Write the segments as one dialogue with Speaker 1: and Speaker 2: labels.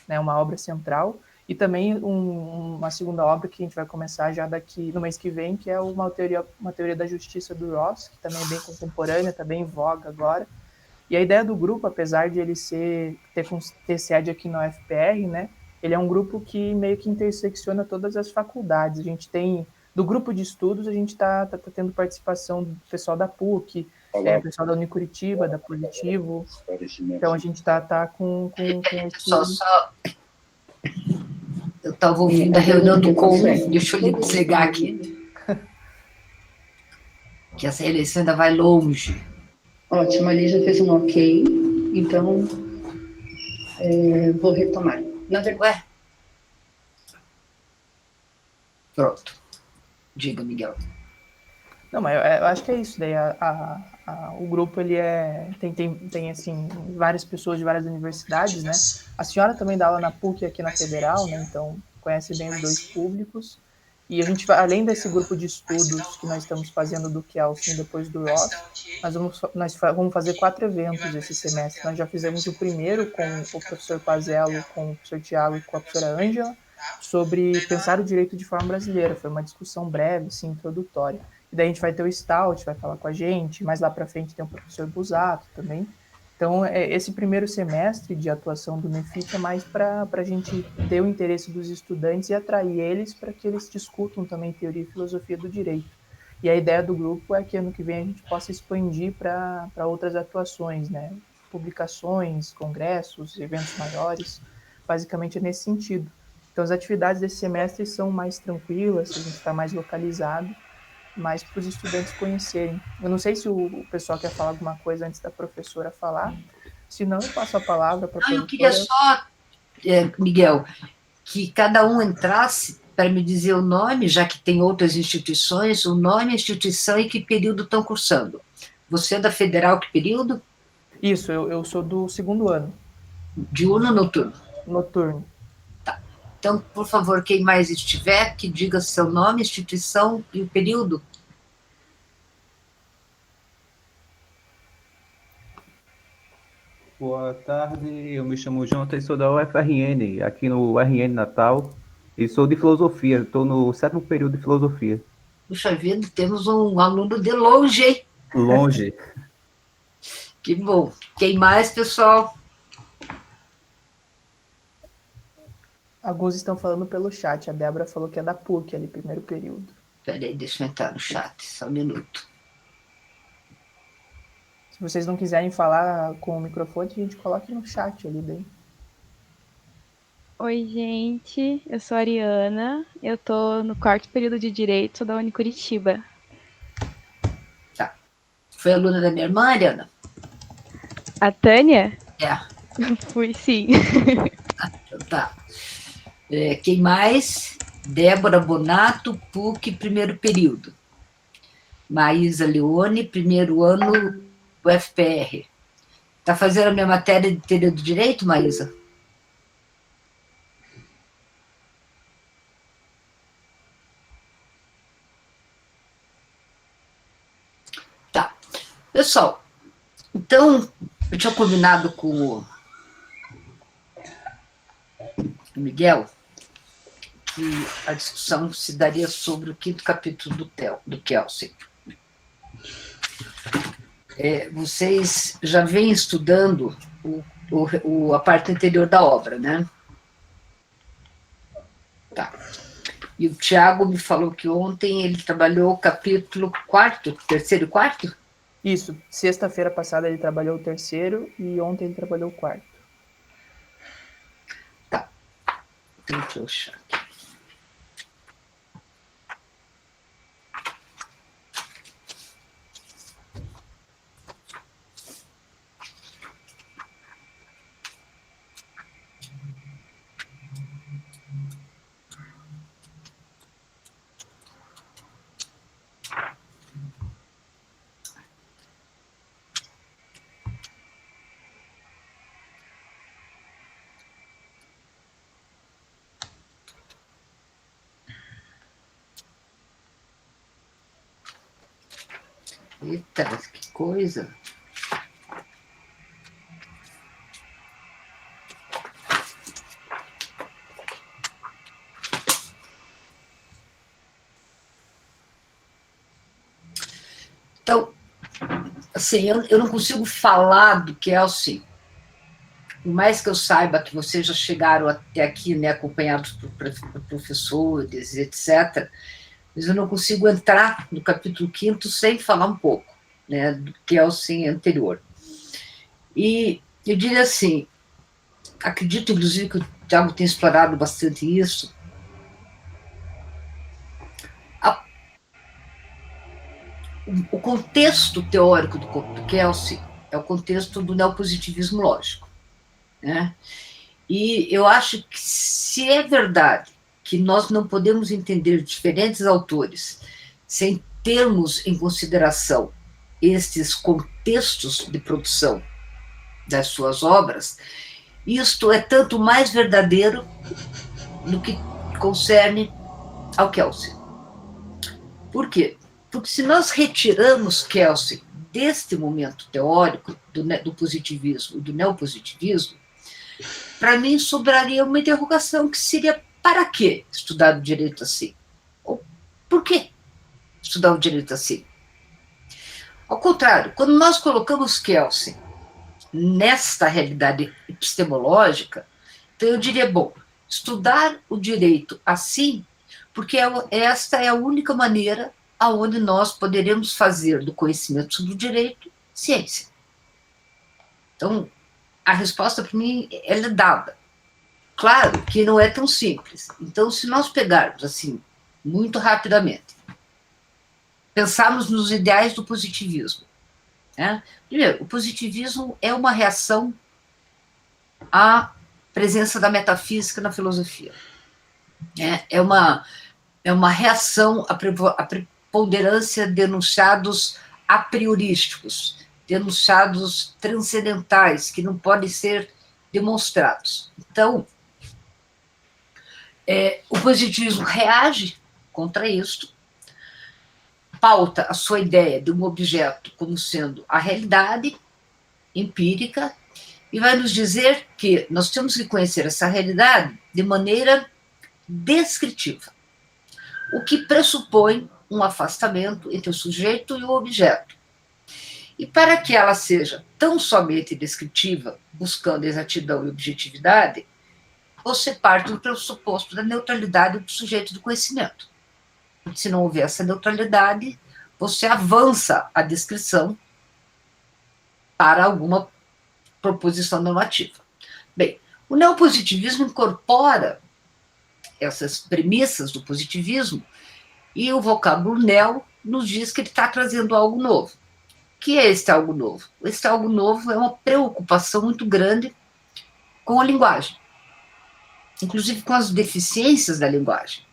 Speaker 1: né, uma obra central, e também uma segunda obra que a gente vai começar já daqui no mês que vem, que é uma teoria da justiça do Ross, que também é bem contemporânea, está bem em voga agora. E a ideia do grupo, apesar de ele ter sede aqui na UFPR, né, ele é um grupo que meio que intersecciona todas as faculdades. A gente tem, do grupo de estudos, a gente está tendo participação do pessoal da PUC, pessoal da Unicuritiba, da Positivo. Então a gente está com
Speaker 2: Pessoal, eu estava ouvindo a reunião do COM, deixa eu desligar aqui. Que essa eleição ainda vai longe.
Speaker 3: Ótimo, ali já fez um ok, então vou retomar.
Speaker 2: Ué? Pronto. Diga, Miguel.
Speaker 1: Não, mas eu acho que é isso daí. O grupo, ele tem assim, várias pessoas de várias universidades, né? A senhora também dá aula na PUC aqui na Federal, né? Então, conhece bem os dois públicos. E a gente, além desse grupo de estudos que nós estamos fazendo do Kelsen depois do Ross, nós vamos fazer 4 eventos esse semestre. Nós já fizemos o primeiro com o professor Pazello, com o professor Tiago e com a professora Ângela, sobre pensar o direito de forma brasileira. Foi uma discussão breve, assim, introdutória. E daí a gente vai ter o Stout, vai falar com a gente, mais lá para frente tem o professor Busato também. Então, esse primeiro semestre de atuação do MEFIT é mais para a gente ter o interesse dos estudantes e atrair eles para que eles discutam também teoria e filosofia do direito. E a ideia do grupo é que ano que vem a gente possa expandir para outras atuações, né? Publicações, congressos, eventos maiores, basicamente é nesse sentido. Então, as atividades desse semestre são mais tranquilas, a gente está mais localizado, mais para os estudantes conhecerem. Eu não sei se o pessoal quer falar alguma coisa antes da professora falar, senão eu passo a palavra para a professora.
Speaker 2: Eu queria só, Miguel, que cada um entrasse para me dizer o nome, já que tem outras instituições, o nome, a instituição e que período estão cursando. Você é da Federal, que período?
Speaker 1: Isso, eu sou do segundo ano.
Speaker 2: Diurno ou noturno?
Speaker 1: Noturno.
Speaker 2: Tá. Então, por favor, quem mais estiver, que diga seu nome, instituição e o período.
Speaker 4: Boa tarde, eu me chamo Jonathan e sou da UFRN, aqui no URN Natal, e sou de filosofia, estou no 7º período de filosofia.
Speaker 2: Puxa vida, temos um aluno de longe, hein?
Speaker 4: Longe.
Speaker 2: Que bom. Quem mais, pessoal?
Speaker 1: Alguns estão falando pelo chat. A Débora falou que é da PUC ali, primeiro período.
Speaker 2: Peraí, deixa eu entrar no chat, só um minuto.
Speaker 1: Se vocês não quiserem falar com o microfone, a gente coloca no chat ali daí.
Speaker 5: Oi, gente. Eu sou a Ariana. Eu tô no 4º período de Direito da Unicuritiba.
Speaker 2: Tá. Foi aluna da minha irmã, Ariana?
Speaker 5: A Tânia?
Speaker 2: É.
Speaker 5: Fui, sim.
Speaker 2: Tá. Quem mais? Débora Bonato, PUC, primeiro período. Maísa Leone, primeiro ano, UFPR. Tá fazendo a minha matéria de teoria do direito, Maísa? Tá. Pessoal, então, eu tinha combinado com o Miguel que a discussão se daria sobre o 5º capítulo do Kelsen. Vocês já vêm estudando a parte anterior da obra, né? Tá. E o Tiago me falou que ontem ele trabalhou o capítulo 4º, 3º e 4º?
Speaker 1: Isso. Sexta-feira passada ele trabalhou o 3º e ontem ele trabalhou o 4º.
Speaker 2: Tá. Deixa eu achar aqui. Eita, que coisa. assim, eu não consigo falar do Kelsen, por mais que eu saiba que vocês já chegaram até aqui, né, acompanhados por professores, etc., mas eu não consigo entrar no capítulo 5º sem falar um pouco, né, do Kelsen anterior. E eu diria assim, acredito, inclusive, que o Tiago tem explorado bastante isso. O contexto teórico do Kelsen é o contexto do neopositivismo lógico, né? E eu acho que, se é verdade que nós não podemos entender diferentes autores sem termos em consideração estes contextos de produção das suas obras, isto é tanto mais verdadeiro no que concerne ao Kelsen. Por quê? Porque se nós retiramos Kelsen deste momento teórico do positivismo, do neopositivismo, para mim sobraria uma interrogação que seria: para que estudar o direito assim? Ou por que estudar o direito assim? Ao contrário, quando nós colocamos Kelsen nesta realidade epistemológica, então eu diria, bom, estudar o direito assim, porque esta é a única maneira aonde nós poderemos fazer do conhecimento sobre o direito ciência. Então, a resposta para mim ela é dada. Claro que não é tão simples. Então, se nós pegarmos assim, muito rapidamente, pensarmos nos ideais do positivismo, né? Primeiro, o positivismo é uma reação à presença da metafísica na filosofia. É uma reação à preponderância de enunciados a priorísticos, de enunciados transcendentais, que não podem ser demonstrados. Então, o positivismo reage contra isto, pauta a sua ideia de um objeto como sendo a realidade empírica e vai nos dizer que nós temos que conhecer essa realidade de maneira descritiva, o que pressupõe um afastamento entre o sujeito e o objeto. E para que ela seja tão somente descritiva, buscando exatidão e objetividade, você parte do pressuposto da neutralidade do sujeito do conhecimento. Se não houver essa neutralidade, você avança a descrição para alguma proposição normativa. Bem, o neopositivismo incorpora essas premissas do positivismo e o vocábulo neo nos diz que ele está trazendo algo novo. O que é este algo novo? Este algo novo é uma preocupação muito grande com a linguagem, inclusive com as deficiências da linguagem.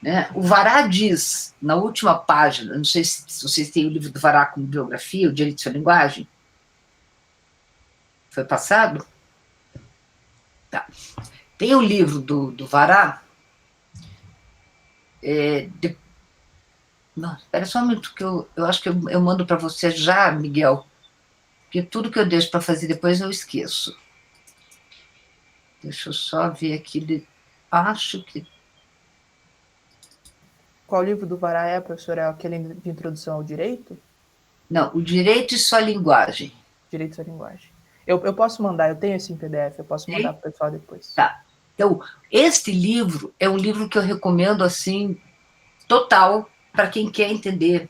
Speaker 2: Né? O Vará diz, na última página, não sei se vocês têm o livro do Vará como biografia, O Direito de Sua Linguagem. Foi passado? Tá. Tem o livro do Vará. Não, espera só um minuto, que eu acho que eu mando para você já, Miguel, porque tudo que eu deixo para fazer depois eu esqueço. Deixa eu só ver aqui. Acho que...
Speaker 1: Qual livro do Vará é, professor? É aquele de introdução ao direito?
Speaker 2: Não, O Direito e Sua Linguagem.
Speaker 1: Direito e Sua Linguagem. Eu posso mandar, eu tenho esse em PDF, eu posso mandar para o pessoal depois.
Speaker 2: Tá. Então, este livro é um livro que eu recomendo, assim, total, para quem quer entender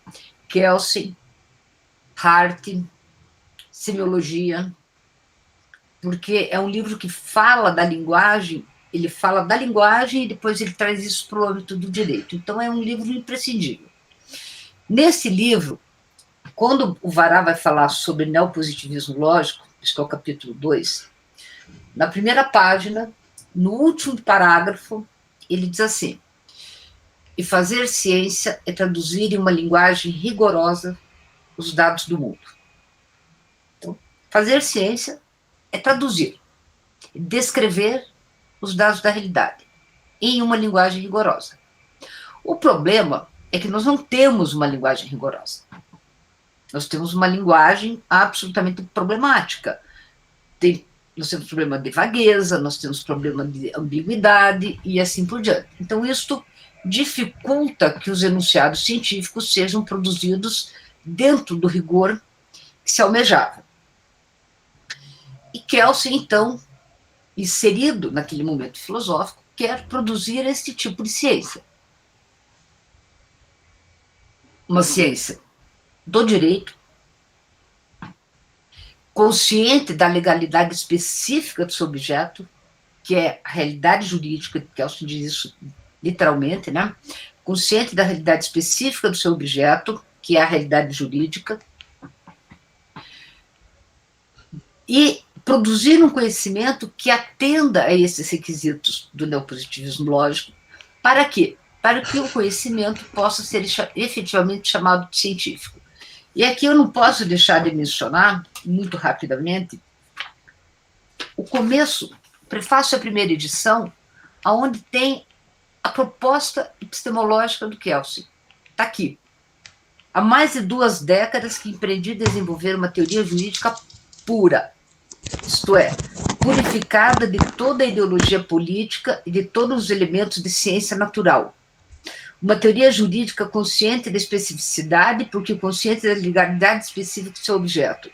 Speaker 2: Kelsen, Hart, semiologia, porque é um livro que fala da linguagem, ele fala da linguagem e depois ele traz isso para o âmbito do direito. Então, é um livro imprescindível. Nesse livro, quando o Vará vai falar sobre neopositivismo lógico, isso que é o capítulo 2, na primeira página, no último parágrafo, ele diz assim: e fazer ciência é traduzir em uma linguagem rigorosa os dados do mundo. Então, fazer ciência é traduzir, descrever os dados da realidade em uma linguagem rigorosa. O problema é que nós não temos uma linguagem rigorosa. Nós temos uma linguagem absolutamente problemática. Nós temos problema de vagueza, nós temos problema de ambiguidade e assim por diante. Então, isto dificulta que os enunciados científicos sejam produzidos dentro do rigor que se almejava. E Kelsen, então, inserido naquele momento filosófico, quer produzir esse tipo de ciência. Uma ciência do direito, consciente da legalidade específica do seu objeto, que é a realidade jurídica, que Kelsen diz isso literalmente, né? Consciente da realidade específica do seu objeto, que é a realidade jurídica, e produzir um conhecimento que atenda a esses requisitos do neopositivismo lógico. Para quê? Para que o conhecimento possa ser efetivamente chamado de científico. E aqui eu não posso deixar de mencionar, muito rapidamente, o começo, o prefácio à primeira edição, onde tem a proposta epistemológica do Kelsen. Está aqui. Há mais de 2 décadas que empreendi desenvolver uma teoria jurídica pura, isto é, purificada de toda a ideologia política e de todos os elementos de ciência natural. Uma teoria jurídica consciente da especificidade, porque consciente da legalidade específica do seu objeto.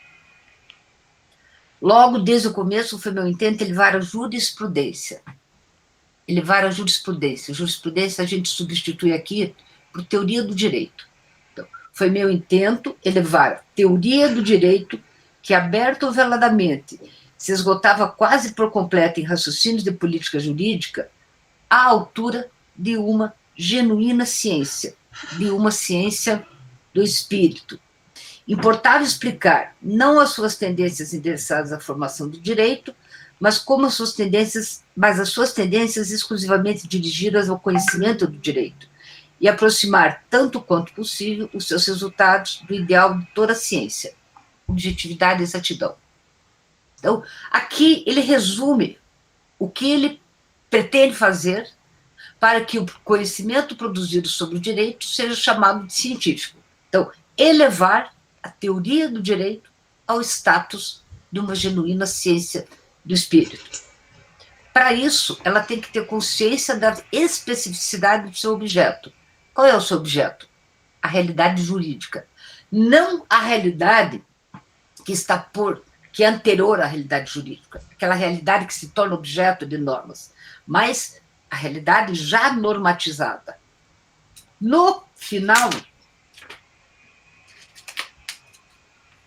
Speaker 2: Logo, desde o começo, foi meu intento elevar a jurisprudência. Elevar a jurisprudência. Jurisprudência a gente substitui aqui por teoria do direito. Então, foi meu intento elevar a teoria do direito, que aberta ou veladamente se esgotava quase por completo em raciocínios de política jurídica, à altura de uma genuína ciência, de uma ciência do espírito. Importava explicar não as suas tendências endereçadas à formação do direito, mas as suas tendências exclusivamente dirigidas ao conhecimento do direito, e aproximar tanto quanto possível os seus resultados do ideal de toda a ciência, objetividade e exatidão. Então, aqui ele resume o que ele pretende fazer para que o conhecimento produzido sobre o direito seja chamado de científico. Então, elevar a teoria do direito ao status de uma genuína ciência do espírito. Para isso, ela tem que ter consciência da especificidade do seu objeto. Qual é o seu objeto? A realidade jurídica. Não a realidade que é anterior à realidade jurídica, aquela realidade que se torna objeto de normas, mas a realidade já normatizada. No final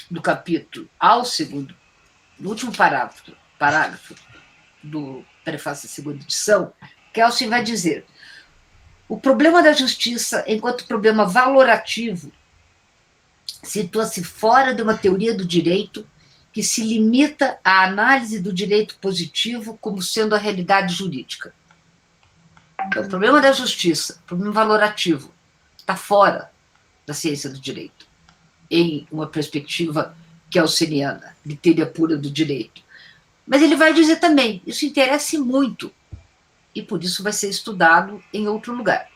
Speaker 2: do capítulo, no último parágrafo do prefácio da segunda edição, Kelsen vai dizer: o problema da justiça, enquanto problema valorativo, situa-se fora de uma teoria do direito que se limita à análise do direito positivo como sendo a realidade jurídica. Então, o problema da justiça, o problema valorativo, está fora da ciência do direito, em uma perspectiva kelseniana, de teoria pura do direito. Mas ele vai dizer também, isso interessa muito, e por isso vai ser estudado em outro lugar.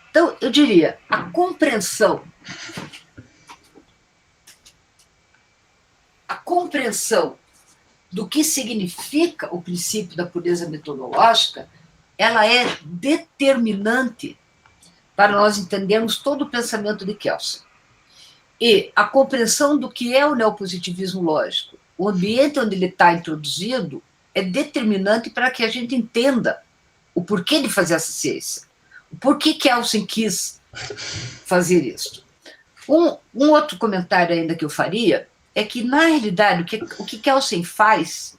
Speaker 2: Então, eu diria, a compreensão do que significa o princípio da pureza metodológica, ela é determinante para nós entendermos todo o pensamento de Kelsen. E a compreensão do que é o neopositivismo lógico, o ambiente onde ele está introduzido, é determinante para que a gente entenda o porquê de fazer essa ciência. O porquê Kelsen quis fazer isso. Um outro comentário ainda que eu faria é que, na realidade, o que Kelsen faz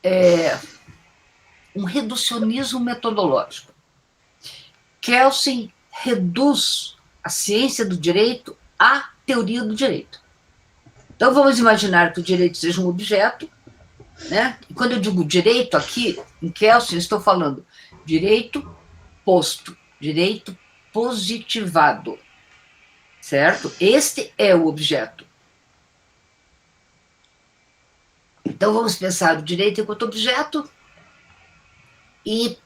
Speaker 2: é um reducionismo metodológico. Kelsen reduz a ciência do direito à teoria do direito. Então, vamos imaginar que o direito seja um objeto, né? E quando eu digo direito aqui, em Kelsen, eu estou falando direito posto, direito positivado. Certo? Este é o objeto. Então, vamos pensar o direito enquanto objeto e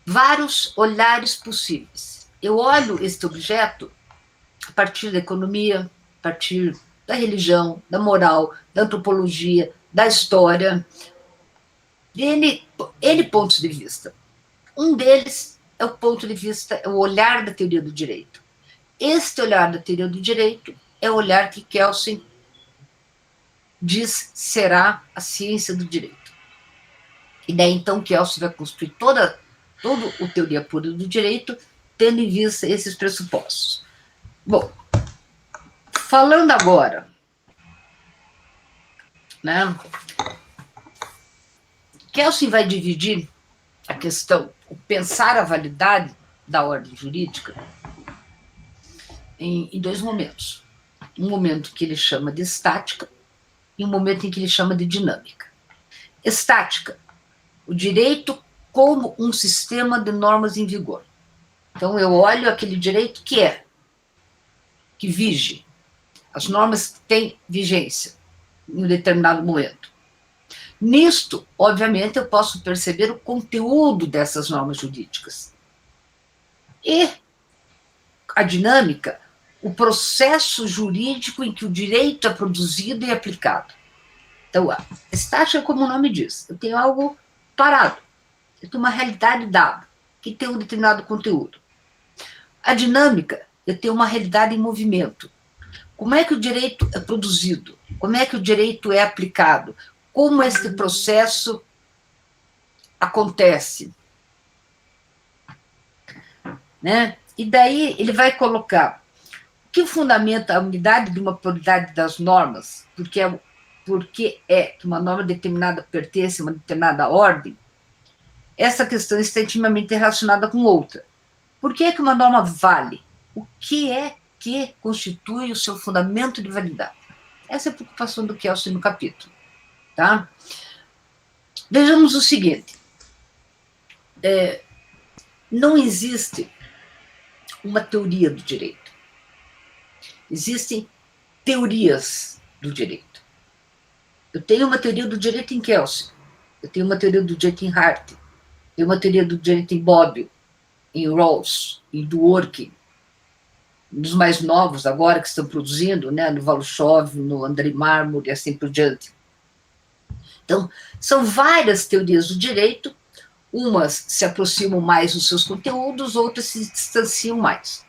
Speaker 2: vários olhares possíveis. Eu olho este objeto a partir da economia, a partir da religião, da moral, da antropologia, da história, de N pontos de vista. Um deles é o ponto de vista, é o olhar da teoria do direito. Este olhar da teoria do direito é o olhar que Kelsen diz será a ciência do direito. E daí, então, Kelsen vai construir toda a teoria pura do direito, tendo em vista esses pressupostos. Bom, falando agora, né, Kelsen vai dividir a questão, o pensar a validade da ordem jurídica, em dois momentos. Um momento que ele chama de estática e um momento em que ele chama de dinâmica. Estática, o direito como um sistema de normas em vigor. Então, eu olho aquele direito que vige. As normas têm vigência em um determinado momento. Nisto, obviamente, eu posso perceber o conteúdo dessas normas jurídicas. E a dinâmica, o processo jurídico em que o direito é produzido e aplicado. Então, a estática, como o nome diz, eu tenho algo parado, eu tenho uma realidade dada, que tem um determinado conteúdo. A dinâmica, eu tenho uma realidade em movimento. Como é que o direito é produzido? Como é que o direito é aplicado? Como esse processo acontece? Né? E daí ele vai colocar o que fundamenta a unidade de uma pluralidade das normas, porque que uma norma determinada pertence a uma determinada ordem. Essa questão está intimamente relacionada com outra. Por que uma norma vale? O que é que constitui o seu fundamento de validade? Essa é a preocupação do Kelsen no capítulo. Tá? Vejamos o seguinte. Não existe uma teoria do direito. Existem teorias do direito. Eu tenho uma teoria do direito em Kelsen. Eu tenho uma teoria do direito em Hart. Eu tenho uma teoria do direito em Bobbio, em Rawls, em Dworkin, dos mais novos agora que estão produzindo, né, no Valushov, no Andrei Marmor e assim por diante. Então, são várias teorias do direito, umas se aproximam mais dos seus conteúdos, outras se distanciam mais.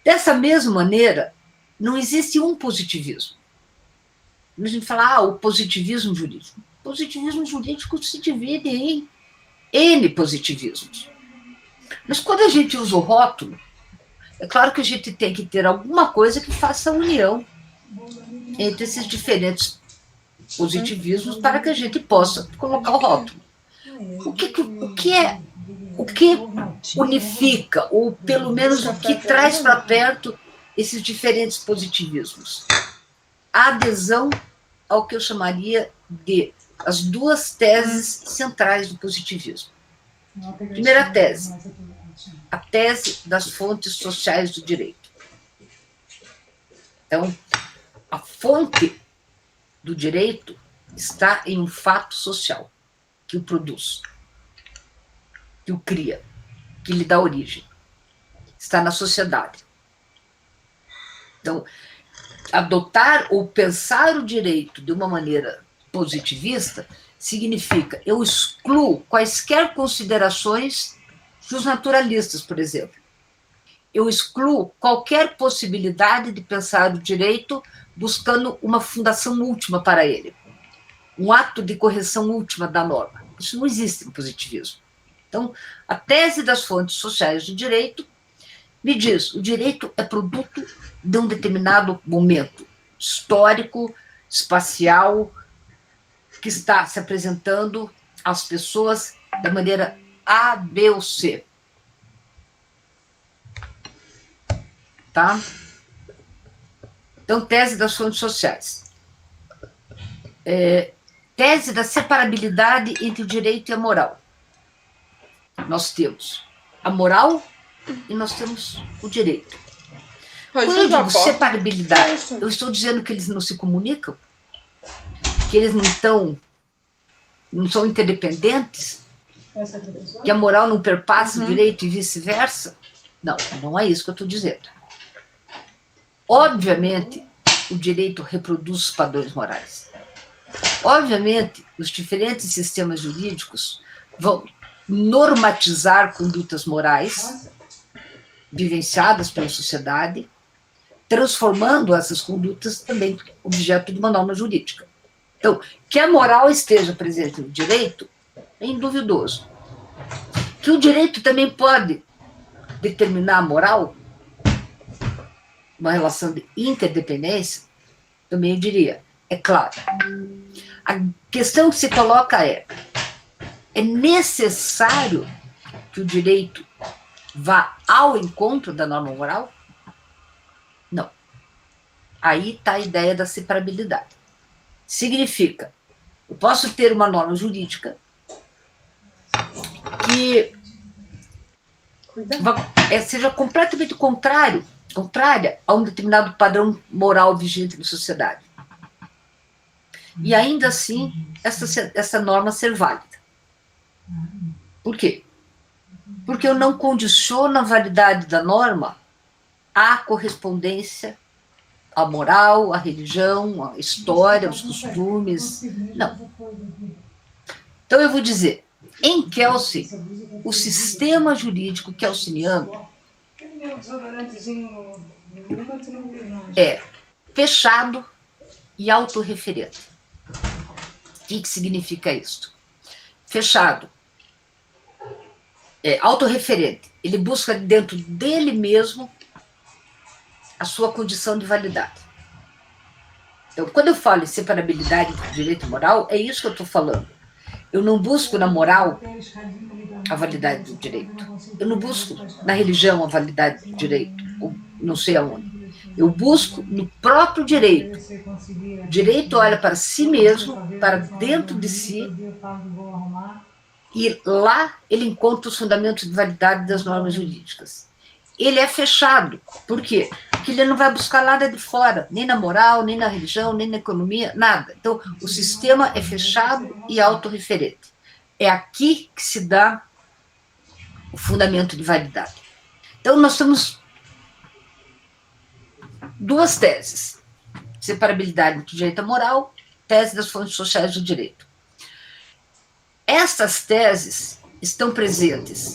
Speaker 2: Dessa mesma maneira, não existe um positivismo. A gente fala, o positivismo jurídico. O positivismo jurídico se divide em N positivismos. Mas quando a gente usa o rótulo, é claro que a gente tem que ter alguma coisa que faça a união entre esses diferentes positivismos para que a gente possa colocar o rótulo. O que unifica, ou pelo menos o que traz para perto esses diferentes positivismos? A adesão ao que eu chamaria de as duas teses centrais do positivismo. Primeira tese, a tese das fontes sociais do direito. Então, a fonte do direito está em um fato social que o produz, que o cria, que lhe dá origem. Está na sociedade. Então, adotar ou pensar o direito de uma maneira positivista significa eu excluo quaisquer considerações dos naturalistas, por exemplo. Eu excluo qualquer possibilidade de pensar o direito buscando uma fundação última para ele, um ato de correção última da norma. Isso não existe no positivismo. Então, a tese das fontes sociais do direito me diz, o direito é produto de um determinado momento histórico, espacial, que está se apresentando às pessoas da maneira A, B ou C. Tá? Então, tese das fontes sociais. Tese da separabilidade entre o direito e a moral. Nós temos a moral e nós temos o direito. Quando eu digo separabilidade, eu estou dizendo que eles não se comunicam? Que eles não são interdependentes? Que a moral não perpassa o direito e vice-versa? Não, não é isso que eu estou dizendo. Obviamente, o direito reproduz os padrões morais. Obviamente, os diferentes sistemas jurídicos vão normatizar condutas morais vivenciadas pela sociedade, transformando essas condutas também em objeto de uma norma jurídica. Então, que a moral esteja presente no direito é induvidoso. Que o direito também pode determinar a moral, uma relação de interdependência, também eu diria, é claro. A questão que se coloca é necessário que o direito vá ao encontro da norma moral? Não. Aí está a ideia da separabilidade. Significa, eu posso ter uma norma jurídica que seja completamente contrária a um determinado padrão moral vigente na sociedade. E ainda assim, essa norma ser válida. Por quê? Porque eu não condiciono a validade da norma à correspondência à moral, à religião, à história, aos costumes. Não. Então eu vou dizer, em Kelsen, o sistema jurídico kelseniano é fechado e autorreferente. O que significa isso? Fechado. É autorreferente. Ele busca dentro dele mesmo a sua condição de validade. Então, quando eu falo em separabilidade entre direito e moral, é isso que eu estou falando. Eu não busco na moral a validade do direito. Eu não busco na religião a validade do direito, ou não sei aonde. Eu busco no próprio direito. O direito olha para si mesmo, para dentro de si, e lá ele encontra os fundamentos de validade das normas jurídicas. Ele é fechado. Por quê? Porque ele não vai buscar nada de fora, nem na moral, nem na religião, nem na economia, nada. Então, o sistema é fechado e autorreferente. É aqui que se dá o fundamento de validade. Então, nós temos duas teses. Separabilidade entre direito e moral, tese das fontes sociais do direito. Estas teses estão presentes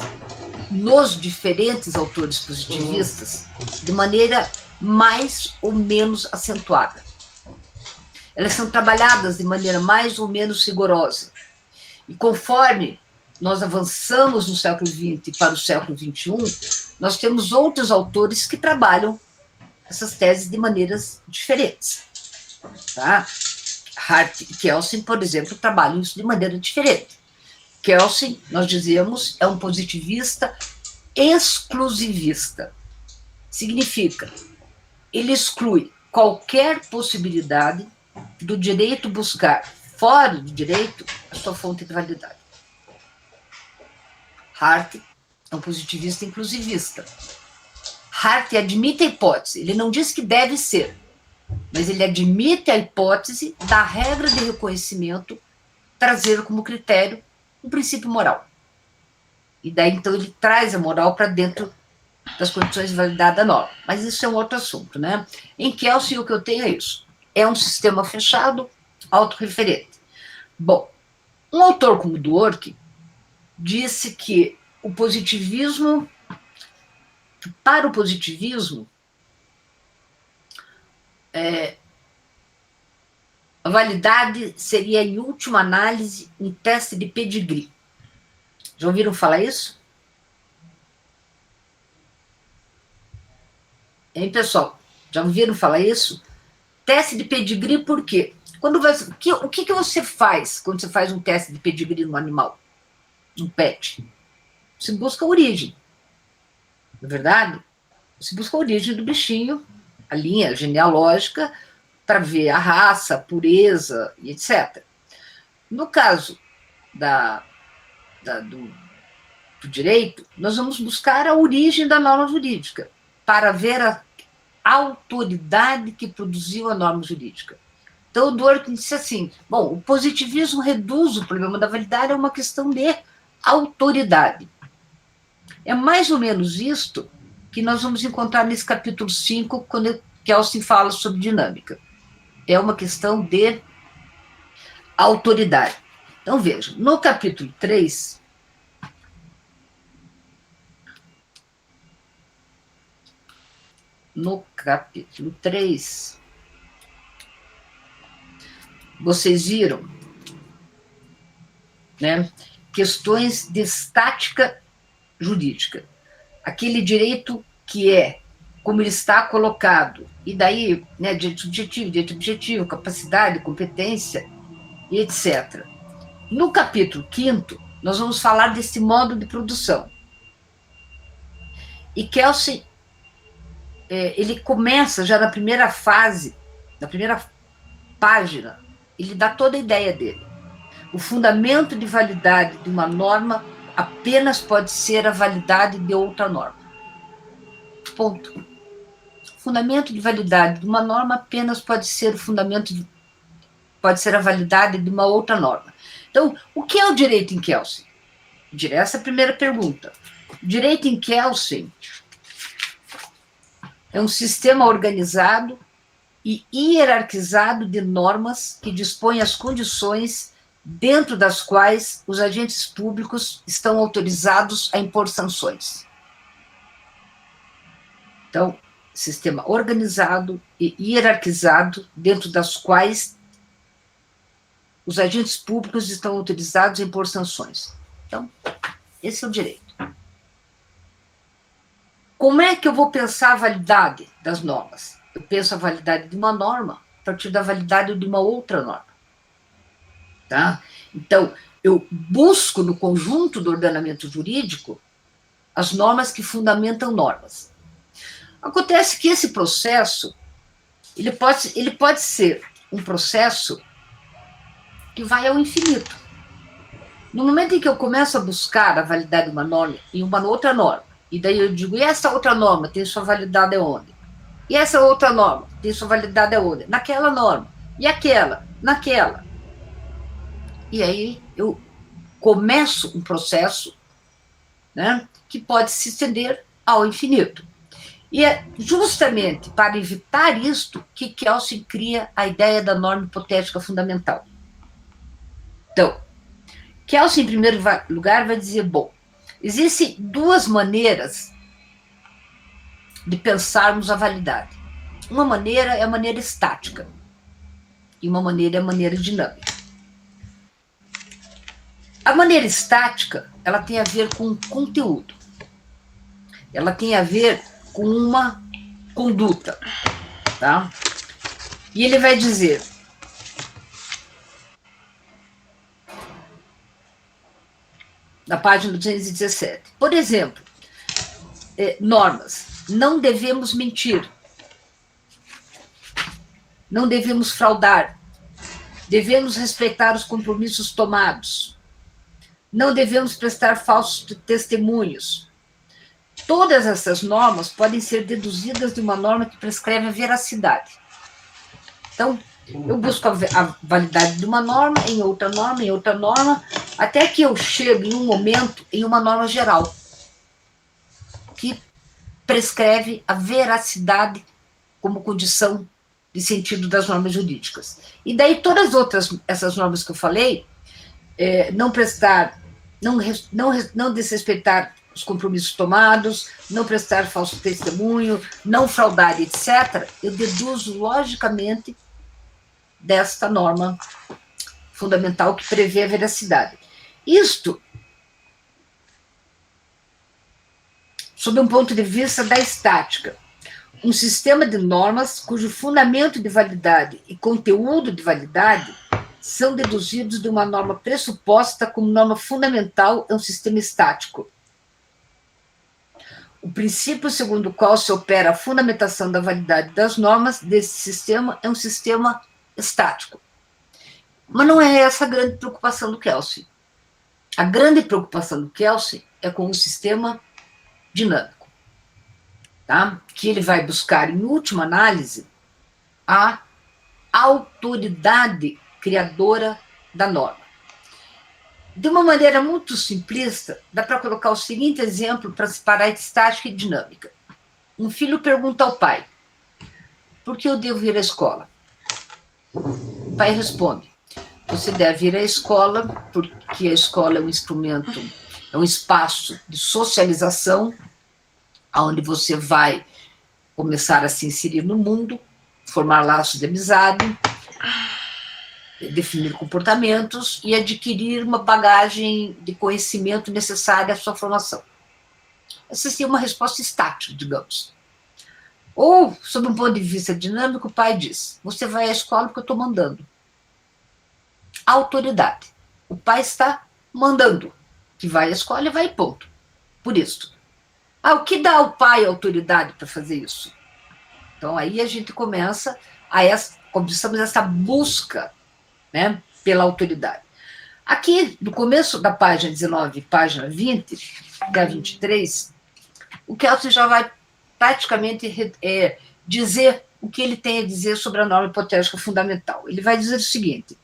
Speaker 2: nos diferentes autores positivistas de maneira mais ou menos acentuada. Elas são trabalhadas de maneira mais ou menos rigorosa. E conforme nós avançamos no século XX para o século XXI, nós temos outros autores que trabalham essas teses de maneiras diferentes. Tá? Hart e Kelsen, por exemplo, trabalham isso de maneira diferente. Kelsen, nós dizemos, é um positivista exclusivista. Significa, ele exclui qualquer possibilidade do direito buscar, fora do direito, a sua fonte de validade. Hart é um positivista inclusivista. Hart admite a hipótese, ele não diz que deve ser, mas ele admite a hipótese da regra de reconhecimento trazer como critério um princípio moral. E daí, então, ele traz a moral para dentro das condições de validade da norma. Mas isso é um outro assunto, né? Em Kelsen, o que eu tenho é isso. É um sistema fechado, autorreferente. Bom, um autor como Dworkin disse que o positivismo, para o positivismo, a validade seria, em última análise, um teste de pedigree. Já ouviram falar isso? Hein, pessoal? Já ouviram falar isso? Teste de pedigree por quê? O que você faz quando você faz um teste de pedigree no animal? Um pet? Você busca a origem. Não é verdade? Você busca a origem do bichinho, a linha genealógica, para ver a raça, a pureza, e etc. No caso do direito, nós vamos buscar a origem da norma jurídica, para ver a autoridade que produziu a norma jurídica. Então, o Dworkin disse assim, bom, o positivismo reduz o problema da validade a uma questão de autoridade. É mais ou menos isto que nós vamos encontrar nesse capítulo 5, quando Kelsen fala sobre dinâmica. É uma questão de autoridade. Então, veja, no capítulo 3, no capítulo 3, vocês viram, né, questões de estática jurídica. Aquele direito que é, como ele está colocado, e daí, né, direito objetivo, capacidade, competência, e etc. No capítulo 5º, nós vamos falar desse modo de produção. E Kelsen, ele começa já na primeira fase, na primeira página, ele dá toda a ideia dele. O fundamento de validade de uma norma apenas pode ser a validade de outra norma. Ponto. O fundamento de validade de uma norma apenas pode ser pode ser a validade de uma outra norma. Então, o que é o direito em Kelsen? Essa é a primeira pergunta. O direito em Kelsen é um sistema organizado e hierarquizado de normas que dispõe as condições dentro das quais os agentes públicos estão autorizados a impor sanções. Então, sistema organizado e hierarquizado dentro das quais os agentes públicos estão autorizados a impor sanções. Então, esse é o direito. Como é que eu vou pensar a validade das normas? Eu penso a validade de uma norma a partir da validade de uma outra norma. Tá? Então, eu busco no conjunto do ordenamento jurídico as normas que fundamentam normas. Acontece que esse processo, ele pode ser um processo que vai ao infinito. No momento em que eu começo a buscar a validade de uma norma em uma outra norma, e daí eu digo, e essa outra norma tem sua validade aonde? E essa outra norma tem sua validade aonde? Naquela norma. E aquela? Naquela. E aí eu começo um processo, né, que pode se estender ao infinito. E é justamente para evitar isto que Kelsen cria a ideia da norma hipotética fundamental. Então, Kelsen, em primeiro lugar, vai dizer, bom, existem duas maneiras de pensarmos a validade. Uma maneira é a maneira estática, e uma maneira é a maneira dinâmica. A maneira estática, ela tem a ver com conteúdo. Ela tem a ver com uma conduta, tá? E ele vai dizer, na página 217, por exemplo, normas. Não devemos mentir. Não devemos fraudar. Devemos respeitar os compromissos tomados. Não devemos prestar falsos testemunhos. Todas essas normas podem ser deduzidas de uma norma que prescreve a veracidade. Então, eu busco a validade de uma norma, em outra norma, até que eu chegue em um momento em uma norma geral, que prescreve a veracidade como condição de sentido das normas jurídicas. E daí todas as outras, essas normas que eu falei, não prestar, não desrespeitar os compromissos tomados, não prestar falso testemunho, não fraudar, etc., eu deduzo logicamente desta norma fundamental que prevê a veracidade. Isto, sob um ponto de vista da estática, um sistema de normas cujo fundamento de validade e conteúdo de validade são deduzidos de uma norma pressuposta como norma fundamental é um sistema estático. O princípio segundo o qual se opera a fundamentação da validade das normas desse sistema é um sistema estático. Mas não é essa a grande preocupação do Kelsen. A grande preocupação do Kelsen é com o sistema dinâmico, tá? Que ele vai buscar, em última análise, a autoridade criadora da norma. De uma maneira muito simplista, dá para colocar o seguinte exemplo para separar estática e dinâmica. Um filho pergunta ao pai, por que eu devo ir à escola? O pai responde, você deve ir à escola porque a escola é um instrumento, é um espaço de socialização, onde você vai começar a se inserir no mundo, formar laços de amizade, definir comportamentos e adquirir uma bagagem de conhecimento necessária à sua formação. Essa seria uma resposta estática, digamos. Ou, sob um ponto de vista dinâmico, o pai diz: você vai à escola porque eu estou mandando. Autoridade. O pai está mandando que vai à escola e vai, ponto. Por isso. O que dá ao pai autoridade para fazer isso? Então, aí a gente começamos essa busca, né, pela autoridade. Aqui, no começo da página 19, página 20, até 23, o Kelsen já vai praticamente dizer o que ele tem a dizer sobre a norma hipotética fundamental. Ele vai dizer o seguinte: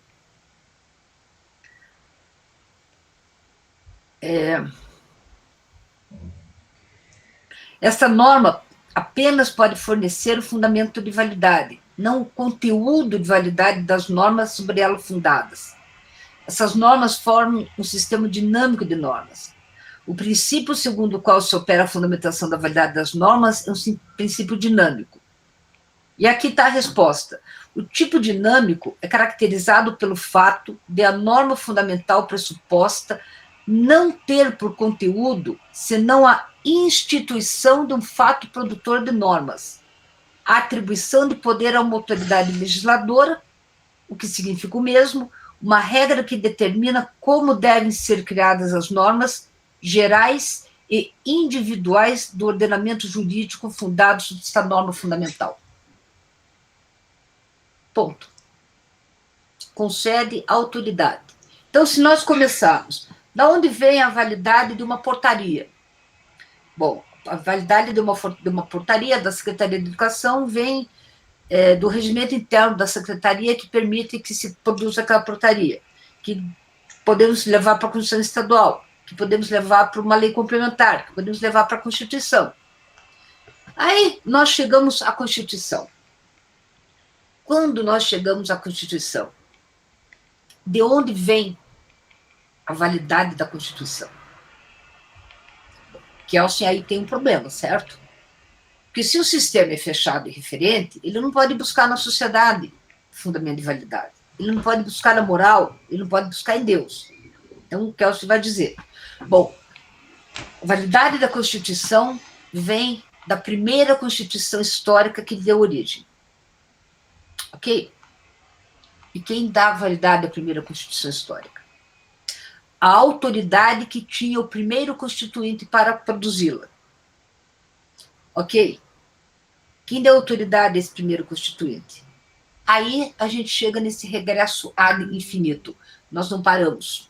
Speaker 2: essa norma apenas pode fornecer o fundamento de validade, não o conteúdo de validade das normas sobre ela fundadas. Essas normas formam um sistema dinâmico de normas. O princípio segundo o qual se opera a fundamentação da validade das normas é um princípio dinâmico. E aqui está a resposta. O tipo dinâmico é caracterizado pelo fato de a norma fundamental pressuposta não ter por conteúdo senão a instituição de um fato produtor de normas, a atribuição de poder a uma autoridade legisladora, o que significa o mesmo, uma regra que determina como devem ser criadas as normas gerais e individuais do ordenamento jurídico fundado sobre esta norma fundamental. Ponto. Concede autoridade. Então, se nós começarmos, da onde vem a validade de uma portaria? Bom, a validade de uma portaria da Secretaria de Educação vem do regimento interno da Secretaria, que permite que se produza aquela portaria, que podemos levar para a Constituição Estadual, que podemos levar para uma lei complementar, que podemos levar para a Constituição. Aí nós chegamos à Constituição. Quando nós chegamos à Constituição, de onde vem a validade da Constituição? Kelsen aí tem um problema, certo? Porque se o sistema é fechado e referente, ele não pode buscar na sociedade fundamento de validade. Ele não pode buscar na moral, ele não pode buscar em Deus. Então, o Kelsen vai dizer: bom, a validade da Constituição vem da primeira Constituição histórica que deu origem. Ok? E quem dá a validade à primeira Constituição histórica? A autoridade que tinha o primeiro constituinte para produzi-la. Ok? Quem deu autoridade a esse primeiro constituinte? Aí a gente chega nesse regresso ad infinito. Nós não paramos.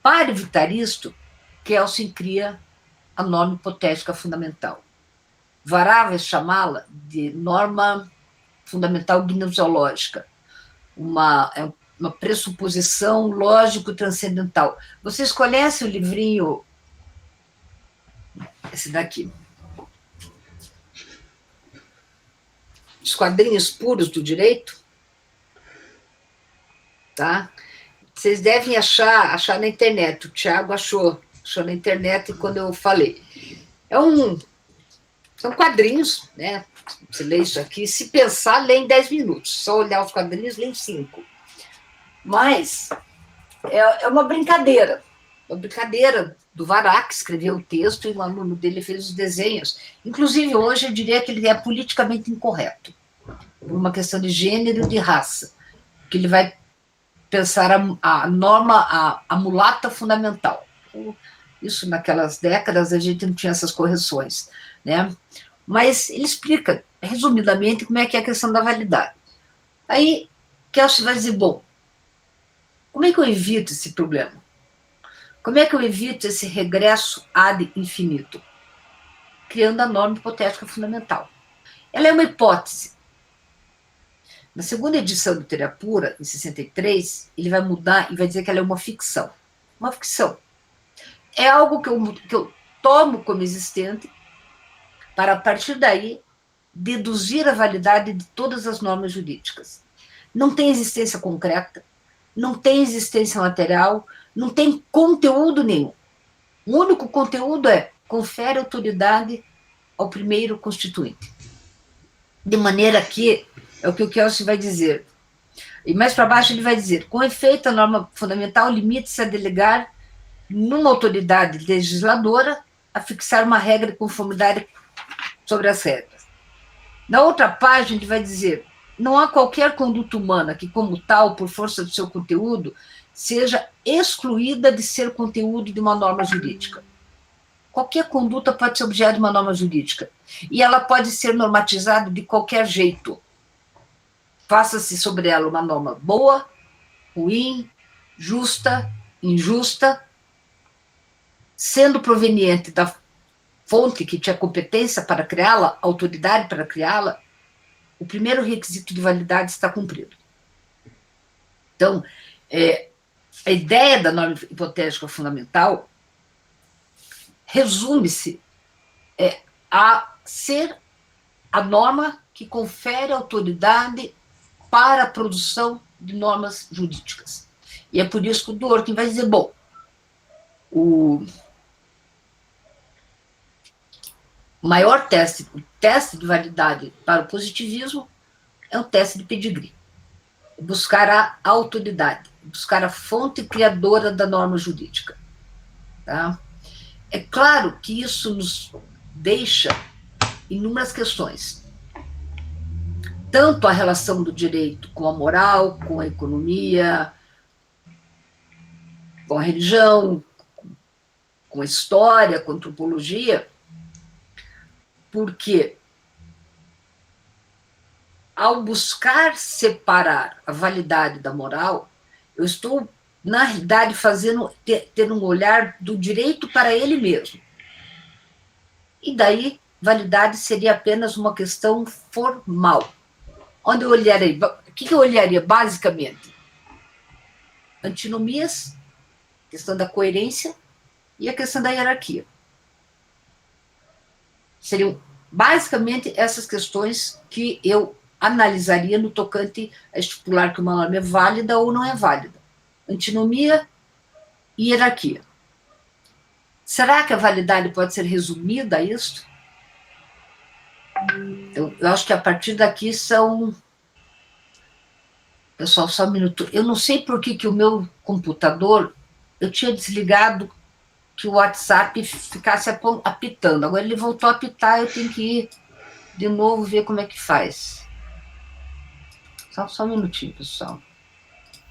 Speaker 2: Para evitar isto, Kelsen cria a norma hipotética fundamental. Varave chamá-la de norma fundamental gnoseológica, uma pressuposição lógico-transcendental. Vocês conhecem o livrinho, esse daqui, Os Quadrinhos Puros do Direito? Tá? Vocês devem achar na internet. O Tiago achou na internet quando eu falei. São quadrinhos, né? Você lê isso aqui, se pensar, lê em 10 minutos. Só olhar os quadrinhos, lê em 5. Mas é uma brincadeira. Uma brincadeira do Vará, que escreveu o texto, e um aluno dele fez os desenhos. Inclusive, hoje, eu diria que ele é politicamente incorreto, por uma questão de gênero e de raça, que ele vai pensar a norma, a mulata fundamental. Isso, naquelas décadas, a gente não tinha essas correções, né? Mas ele explica, resumidamente, como é que é a questão da validade. Aí, Kelsen vai dizer, bom, como é que eu evito esse problema? Como é que eu evito esse regresso ad infinito? Criando a norma hipotética fundamental. Ela é uma hipótese. Na segunda edição do Teoria Pura, em 63, ele vai mudar e vai dizer que ela é uma ficção. Uma ficção. É algo que eu tomo como existente para, a partir daí, deduzir a validade de todas as normas jurídicas. Não tem existência concreta, não tem existência material, não tem conteúdo nenhum. O único conteúdo confere autoridade ao primeiro constituinte. De maneira que, é o que o Kelsey vai dizer, e mais para baixo ele vai dizer, com efeito, a norma fundamental limita-se a delegar numa autoridade legisladora a fixar uma regra de conformidade sobre as regras. Na outra página ele vai dizer, não há qualquer conduta humana que, como tal, por força do seu conteúdo, seja excluída de ser conteúdo de uma norma jurídica. Qualquer conduta pode ser objeto de uma norma jurídica. E ela pode ser normatizada de qualquer jeito. Faça-se sobre ela uma norma boa, ruim, justa, injusta, sendo proveniente da fonte que tinha competência para criá-la, autoridade para criá-la, o primeiro requisito de validade está cumprido. Então, a ideia da norma hipotética fundamental resume-se a ser a norma que confere autoridade para a produção de normas jurídicas. E é por isso que o Dworkin vai dizer, bom, o maior teste, o teste de validade para o positivismo é o teste de pedigree. Buscar a autoridade, buscar a fonte criadora da norma jurídica. Tá? É claro que isso nos deixa inúmeras questões. Tanto a relação do direito com a moral, com a economia, com a religião, com a história, com a antropologia, porque ao buscar separar a validade da moral, eu estou, na realidade, ter um olhar do direito para ele mesmo. E daí, validade seria apenas uma questão formal. Onde eu olharia? O que eu olharia, basicamente? Antinomias, questão da coerência e a questão da hierarquia. Seriam, basicamente, essas questões que eu analisaria no tocante a estipular que uma norma é válida ou não é válida. Antinomia e hierarquia. Será que a validade pode ser resumida a isso? Eu acho que a partir daqui são... Pessoal, só um minuto. Eu não sei por que o meu computador, eu tinha desligado que o WhatsApp ficasse apitando. Agora ele voltou a apitar, eu tenho que ir de novo ver como é que faz. Só um minutinho, pessoal.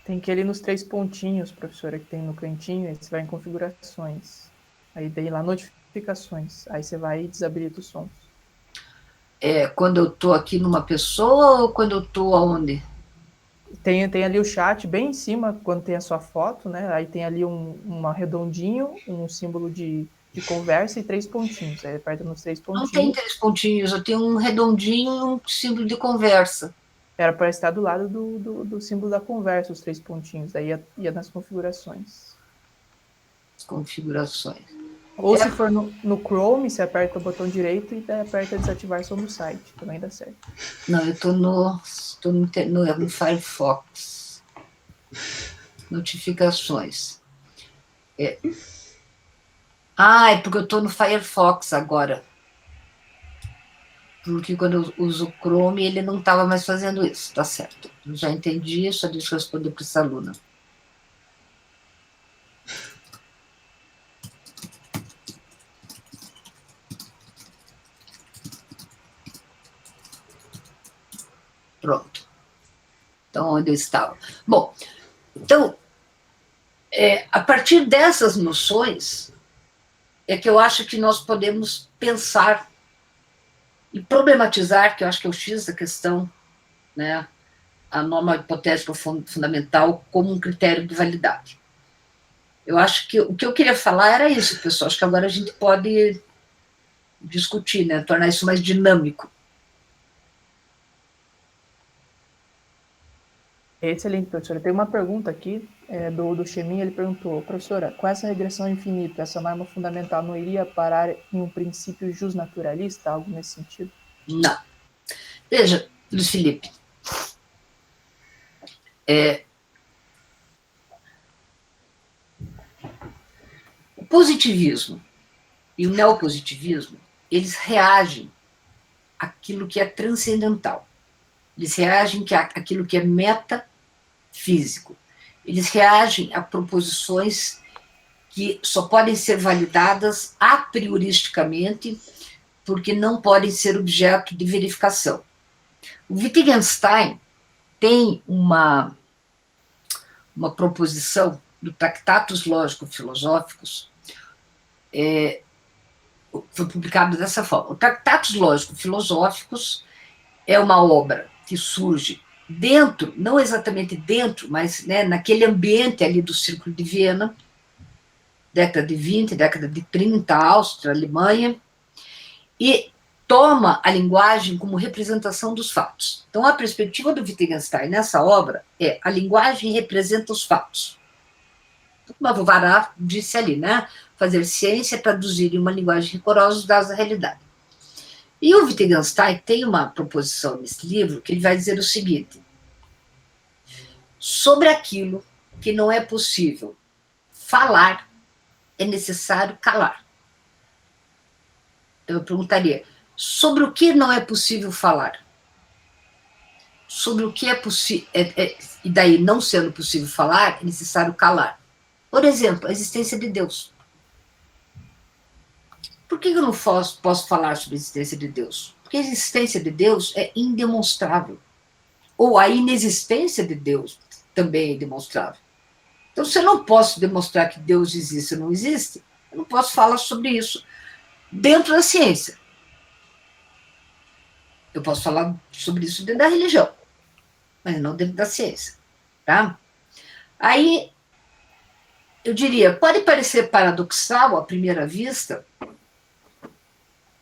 Speaker 1: Tem que ir ali nos 3 pontinhos, professora, que tem no cantinho, aí você vai em configurações. Aí tem lá notificações. Aí você vai e desabilita os sons.
Speaker 2: Quando eu estou aqui numa pessoa ou quando eu estou aonde?
Speaker 1: Tem ali o chat bem em cima, quando tem a sua foto, né? Aí tem ali um redondinho, um símbolo de conversa e 3 pontinhos. Aí aperta nos 3 pontinhos.
Speaker 2: Não tem 3 pontinhos, eu tenho um redondinho e um símbolo de conversa.
Speaker 1: Era para estar do lado do símbolo da conversa, os 3 pontinhos. Daí ia nas configurações.
Speaker 2: Configurações.
Speaker 1: Ou se for no Chrome, você aperta o botão direito e daí aperta desativar som no site. Também dá certo.
Speaker 2: Não, eu estou no Firefox. Notificações. É porque eu estou no Firefox agora. Porque quando eu uso o Chrome, ele não estava mais fazendo isso. Tá certo. Eu já entendi, só deixa eu responder para essa aluna. Pronto. Então, onde eu estava? Bom, então, a partir dessas noções, é que eu acho que nós podemos pensar e problematizar, que eu acho que é o X da questão, né, a norma hipotética fundamental como um critério de validade. Eu acho que o que eu queria falar era isso, pessoal. Acho que agora a gente pode discutir, né, tornar isso mais dinâmico.
Speaker 1: Excelente, professora. Tem uma pergunta aqui do Chemin. Ele perguntou, professora, com essa regressão infinita, essa norma fundamental não iria parar em um princípio justnaturalista, algo nesse sentido?
Speaker 2: Não. Veja, Luiz Felipe, o positivismo e o neopositivismo eles reagem àquilo que é transcendental. Eles reagem àquilo que é metafísico. Eles reagem a proposições que só podem ser validadas a prioristicamente, porque não podem ser objeto de verificação. O Wittgenstein tem uma proposição do Tractatus Lógico-Filosóficos, foi publicado dessa forma. O Tractatus Lógico-Filosóficos é uma obra que surge dentro, não exatamente dentro, mas, né, naquele ambiente ali do Círculo de Viena, década de 20, década de 30, Áustria, Alemanha, e toma a linguagem como representação dos fatos. Então, a perspectiva do Wittgenstein nessa obra é a linguagem representa os fatos. Como a Vovará disse ali, né? Fazer ciência é traduzir em uma linguagem rigorosa os dados da realidade. E o Wittgenstein tem uma proposição nesse livro que ele vai dizer o seguinte: sobre aquilo que não é possível falar, é necessário calar. Então eu perguntaria, sobre o que não é possível falar? Sobre o que é possível, e daí não sendo possível falar, é necessário calar. Por exemplo, a existência de Deus. Por que eu não posso falar sobre a existência de Deus? Porque a existência de Deus é indemonstrável. Ou a inexistência de Deus também é indemonstrável. Então, se eu não posso demonstrar que Deus existe ou não existe, eu não posso falar sobre isso dentro da ciência. Eu posso falar sobre isso dentro da religião, mas não dentro da ciência. Tá? Aí, eu diria, pode parecer paradoxal à primeira vista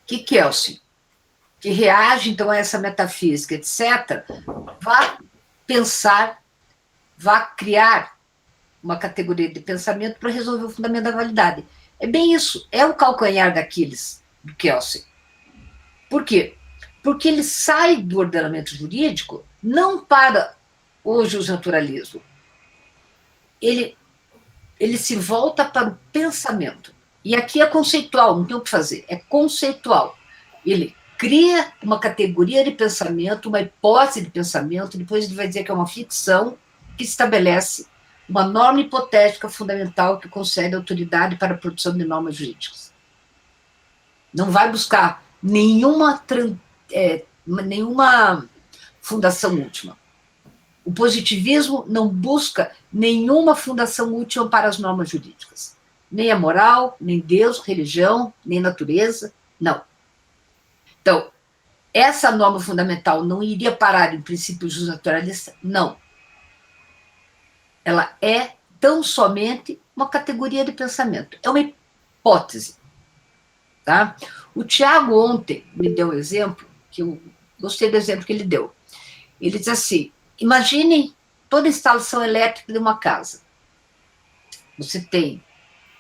Speaker 2: que Kelsen, que reage então a essa metafísica, etc., vá pensar, vá criar uma categoria de pensamento para resolver o fundamento da validade. É bem isso, é o calcanhar d'Aquiles do Kelsen. Por quê? Porque ele sai do ordenamento jurídico não para o justnaturalismo. Ele se volta para o pensamento. E aqui é conceitual, não tem o que fazer, é conceitual. Ele cria uma categoria de pensamento, uma hipótese de pensamento, depois ele vai dizer que é uma ficção que estabelece uma norma hipotética fundamental que concede autoridade para a produção de normas jurídicas. Não vai buscar nenhuma fundação última. O positivismo não busca nenhuma fundação útil para as normas jurídicas. Nem a moral, nem Deus, religião, nem natureza, não. Então, essa norma fundamental não iria parar em princípio justnaturalista? Não. Ela é tão somente uma categoria de pensamento. É uma hipótese. Tá? O Tiago ontem me deu um exemplo, que eu gostei do exemplo que ele deu. Ele diz assim, imaginem toda a instalação elétrica de uma casa. Você tem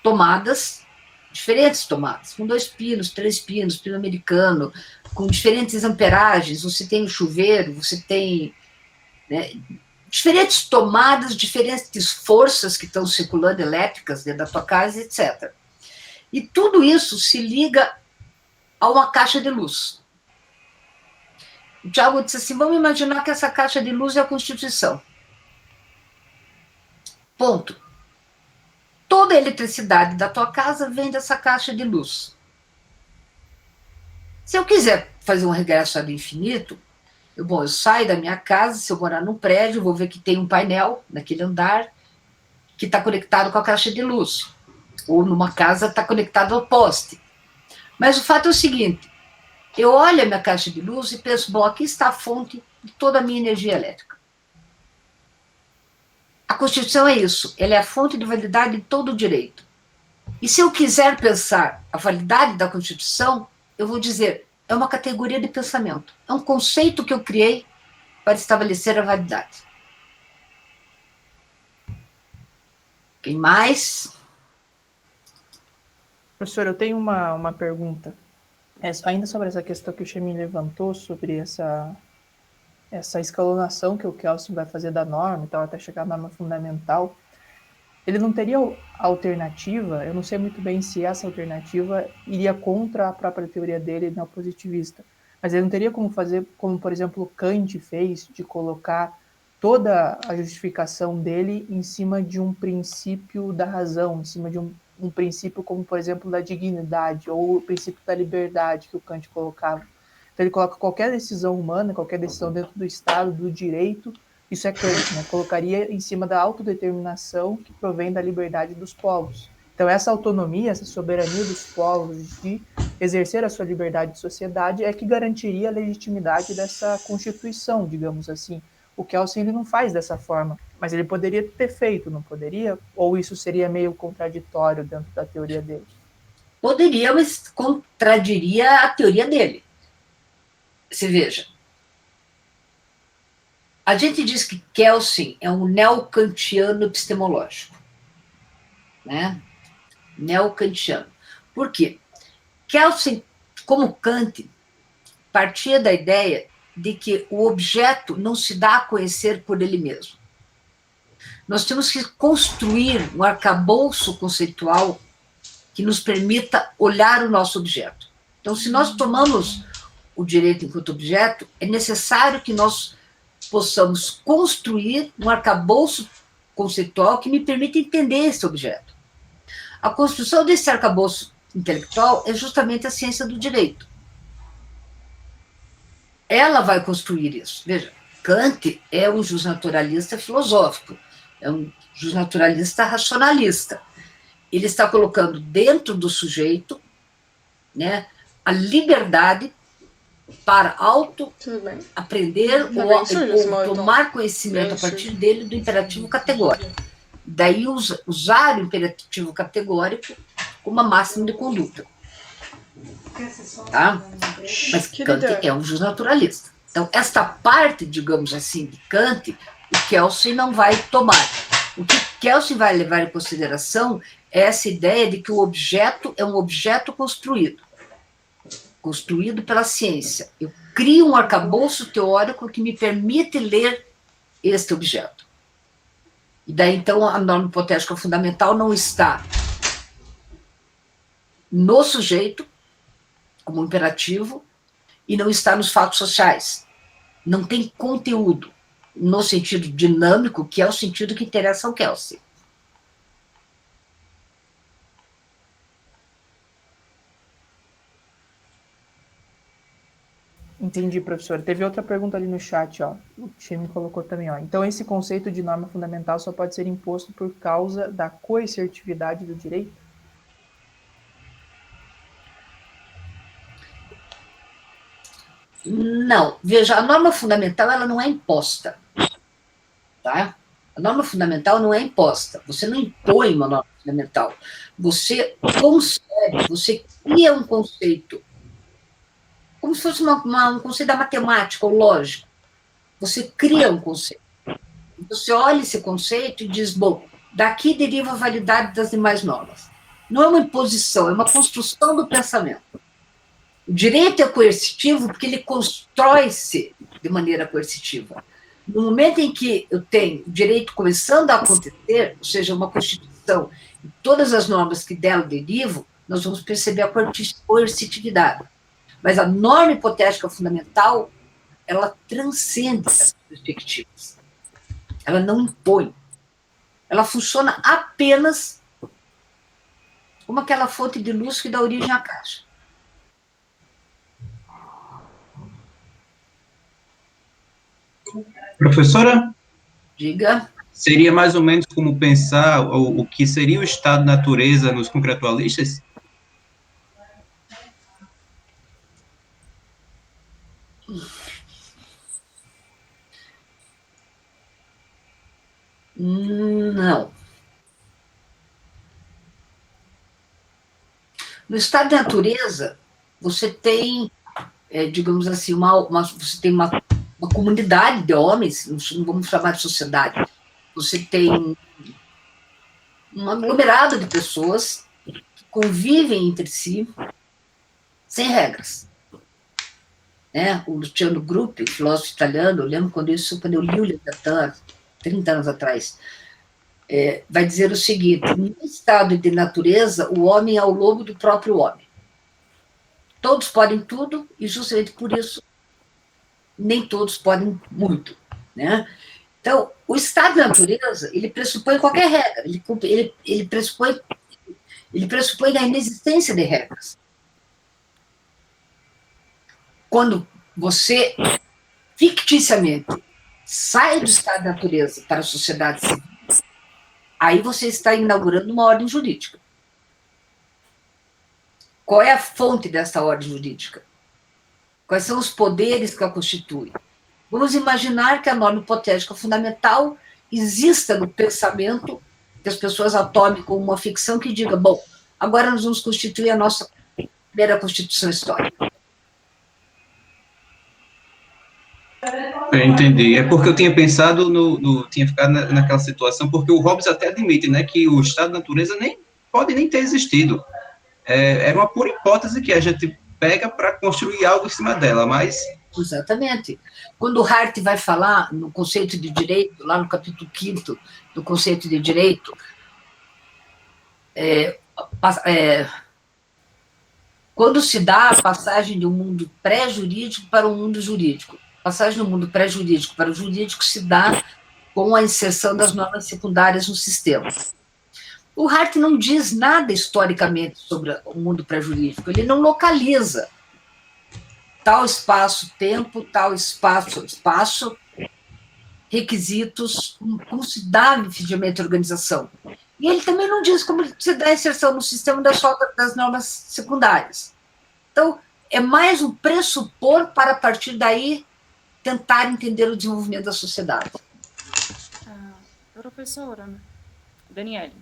Speaker 2: tomadas, diferentes tomadas, com 2 pinos, 3 pinos, pino americano, com diferentes amperagens, você tem o chuveiro, você tem, né, diferentes tomadas, diferentes forças que estão circulando elétricas dentro da tua casa, etc. E tudo isso se liga a uma caixa de luz. O Tiago disse assim, vamos imaginar que essa caixa de luz é a Constituição. Ponto. Toda a eletricidade da tua casa vem dessa caixa de luz. Se eu quiser fazer um regresso ao infinito, eu saio da minha casa, se eu morar num prédio, eu vou ver que tem um painel naquele andar que está conectado com a caixa de luz. Ou numa casa está conectado ao poste. Mas o fato é o seguinte, eu olho a minha caixa de luz e penso, bom, aqui está a fonte de toda a minha energia elétrica. A Constituição é isso, ela é a fonte de validade de todo o direito. E se eu quiser pensar a validade da Constituição, eu vou dizer, é uma categoria de pensamento, é um conceito que eu criei para estabelecer a validade. Quem mais?
Speaker 1: Professor, eu tenho uma pergunta. Ainda sobre essa questão que o Chemin levantou, sobre essa escalonação que o Kelsen vai fazer da norma e tal, até chegar à norma fundamental. ele não teria alternativa, eu não sei muito bem se essa alternativa iria contra a própria teoria dele neopositivista, mas ele não teria como fazer, como por exemplo Kant fez, de colocar toda a justificação dele em cima de um princípio da razão, em cima de um princípio como, por exemplo, da dignidade, ou o princípio da liberdade que o Kant colocava. Então ele coloca qualquer decisão humana, qualquer decisão dentro do Estado, do direito, isso é Kant, né? Colocaria em cima da autodeterminação que provém da liberdade dos povos. Então essa autonomia, essa soberania dos povos de exercer a sua liberdade de sociedade é que garantiria a legitimidade dessa Constituição, digamos assim. O Kelsen ele não faz dessa forma, mas ele poderia ter feito, não poderia? Ou isso seria meio contraditório dentro da teoria dele?
Speaker 2: Poderia, mas contradiria a teoria dele. Você veja, a gente diz que Kelsen é um neocantiano epistemológico, né? Neocantiano. Por quê? Kelsen, como Kant, partia da ideia de que o objeto não se dá a conhecer por ele mesmo. Nós temos que construir um arcabouço conceitual que nos permita olhar o nosso objeto. Então, se nós tomamos o direito enquanto objeto, é necessário que nós possamos construir um arcabouço conceitual que me permita entender esse objeto. A construção desse arcabouço intelectual é justamente a ciência do direito. Ela vai construir isso. Veja, Kant é um justnaturalista filosófico, é um justnaturalista racionalista. Ele está colocando dentro do sujeito, né, a liberdade para auto-aprender ou tomar conhecimento a partir dele do imperativo categórico. Daí usar o imperativo categórico como uma máxima de conduta. Tá? Mas Kant é um justnaturalista. Então, esta parte, digamos assim, de Kant, o Kelsen não vai tomar. O que Kelsen vai levar em consideração é essa ideia de que o objeto é um objeto construído pela ciência. Eu crio um arcabouço teórico que me permite ler este objeto. E daí, então, a norma hipotética fundamental não está no sujeito, como imperativo, e não está nos fatos sociais. Não tem conteúdo, no sentido dinâmico, que é o sentido que interessa ao Kelsen.
Speaker 1: Entendi, professor. Teve outra pergunta ali no chat, ó. O time colocou também, ó. Então, esse conceito de norma fundamental só pode ser imposto por causa da coercitividade do direito?
Speaker 2: Não. Veja, a norma fundamental, ela não é imposta. Tá? A norma fundamental não é imposta. Você não impõe uma norma fundamental. Você concebe, você cria um conceito como se fosse um conceito da matemática ou lógica. Você cria um conceito. Você olha esse conceito e diz, bom, daqui deriva a validade das demais normas. Não é uma imposição, é uma construção do pensamento. O direito é coercitivo porque ele constrói-se de maneira coercitiva. No momento em que eu tenho o direito começando a acontecer, ou seja, uma Constituição e todas as normas que dela derivam, nós vamos perceber a coercitividade. Mas a norma hipotética fundamental, ela transcende essas perspectivas. Ela não impõe. Ela funciona apenas como aquela fonte de luz que dá origem à caixa.
Speaker 6: Professora?
Speaker 2: Diga.
Speaker 6: Seria mais ou menos como pensar o que seria o estado de natureza nos concretualistas?
Speaker 2: Não. No estado de natureza, você tem, digamos assim, você tem uma comunidade de homens, não vamos chamar de sociedade, você tem um aglomerado de pessoas que convivem entre si sem regras. Né? O Luciano Gruppi, filósofo italiano, eu lembro quando eu li o Leviatã, 30 anos atrás, vai dizer o seguinte: no estado de natureza, o homem é o lobo do próprio homem. Todos podem tudo, e justamente por isso, nem todos podem muito, né? Então, o estado da natureza, ele pressupõe qualquer regra, ele pressupõe a inexistência de regras. Quando você, ficticiamente, sai do estado da natureza para a sociedade civil, aí você está inaugurando uma ordem jurídica. Qual é a fonte dessa ordem jurídica? Quais são os poderes que a constituem? Vamos imaginar que a norma hipotética fundamental exista no pensamento que as pessoas atomem como uma ficção que diga, bom, agora nós vamos constituir a nossa primeira Constituição histórica.
Speaker 6: Eu entendi. É porque eu tinha pensado tinha ficado naquela situação, porque o Hobbes até admite, né, que o estado da natureza nem pode nem ter existido. Era uma pura hipótese que a gente pega para construir algo em cima dela, mas...
Speaker 2: Exatamente. Quando o Hart vai falar no conceito de direito, lá no capítulo 5º do conceito de direito, quando se dá a passagem de um mundo pré-jurídico para um mundo jurídico, a passagem do mundo pré-jurídico para o jurídico se dá com a inserção das normas secundárias no sistema. O Hart não diz nada historicamente sobre o mundo pré-jurídico, ele não localiza tal espaço-tempo, tal espaço, requisitos, como se dá efetivamente a organização. E ele também não diz como se dá a inserção no sistema das normas secundárias. Então, é mais um pressupor para, a partir daí, tentar entender o desenvolvimento da sociedade.
Speaker 7: Professora Daniele,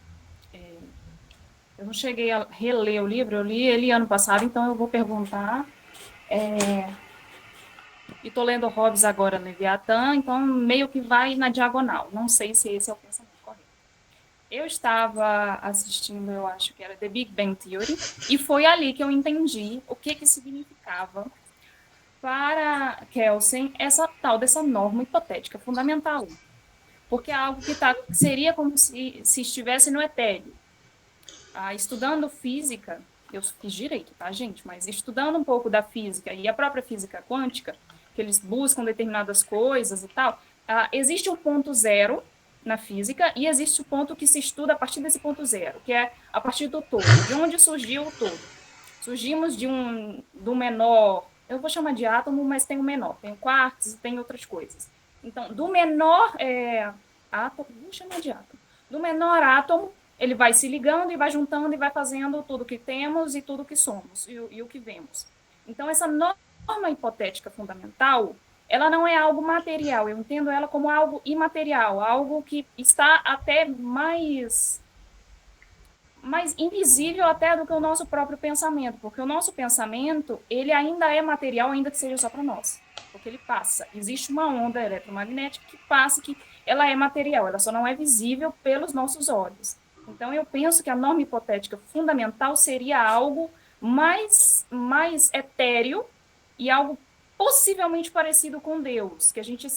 Speaker 7: eu não cheguei a reler o livro, eu li ele ano passado, então eu vou perguntar. E estou lendo Hobbes agora, Leviatã, então meio que vai na diagonal. Não sei se esse é o pensamento correto. Eu estava assistindo, eu acho que era The Big Bang Theory, e foi ali que eu entendi o que significava para Kelsen essa tal dessa norma hipotética fundamental. Porque é algo que seria como se estivesse no etéreo. Estudando física, eu fiz direito, tá, gente? Mas estudando um pouco da física e a própria física quântica, que eles buscam determinadas coisas e tal, existe um ponto zero na física e existe o ponto que se estuda a partir desse ponto zero, que é a partir do todo. De onde surgiu o todo? Surgimos do menor, eu vou chamar de átomo, mas tem o menor, tem o quartos e tem outras coisas. Então, do menor átomo, vou chamar de átomo, do menor átomo, ele vai se ligando e vai juntando e vai fazendo tudo que temos e tudo que somos e o que vemos. Então, essa norma hipotética fundamental, ela não é algo material, eu entendo ela como algo imaterial, algo que está até mais invisível até do que o nosso próprio pensamento, porque o nosso pensamento, ele ainda é material, ainda que seja só para nós, porque ele passa. Existe uma onda eletromagnética que passa, que ela é material, ela só não é visível pelos nossos olhos. Então, eu penso que a norma hipotética fundamental seria algo mais etéreo e algo possivelmente parecido com Deus, que a gente...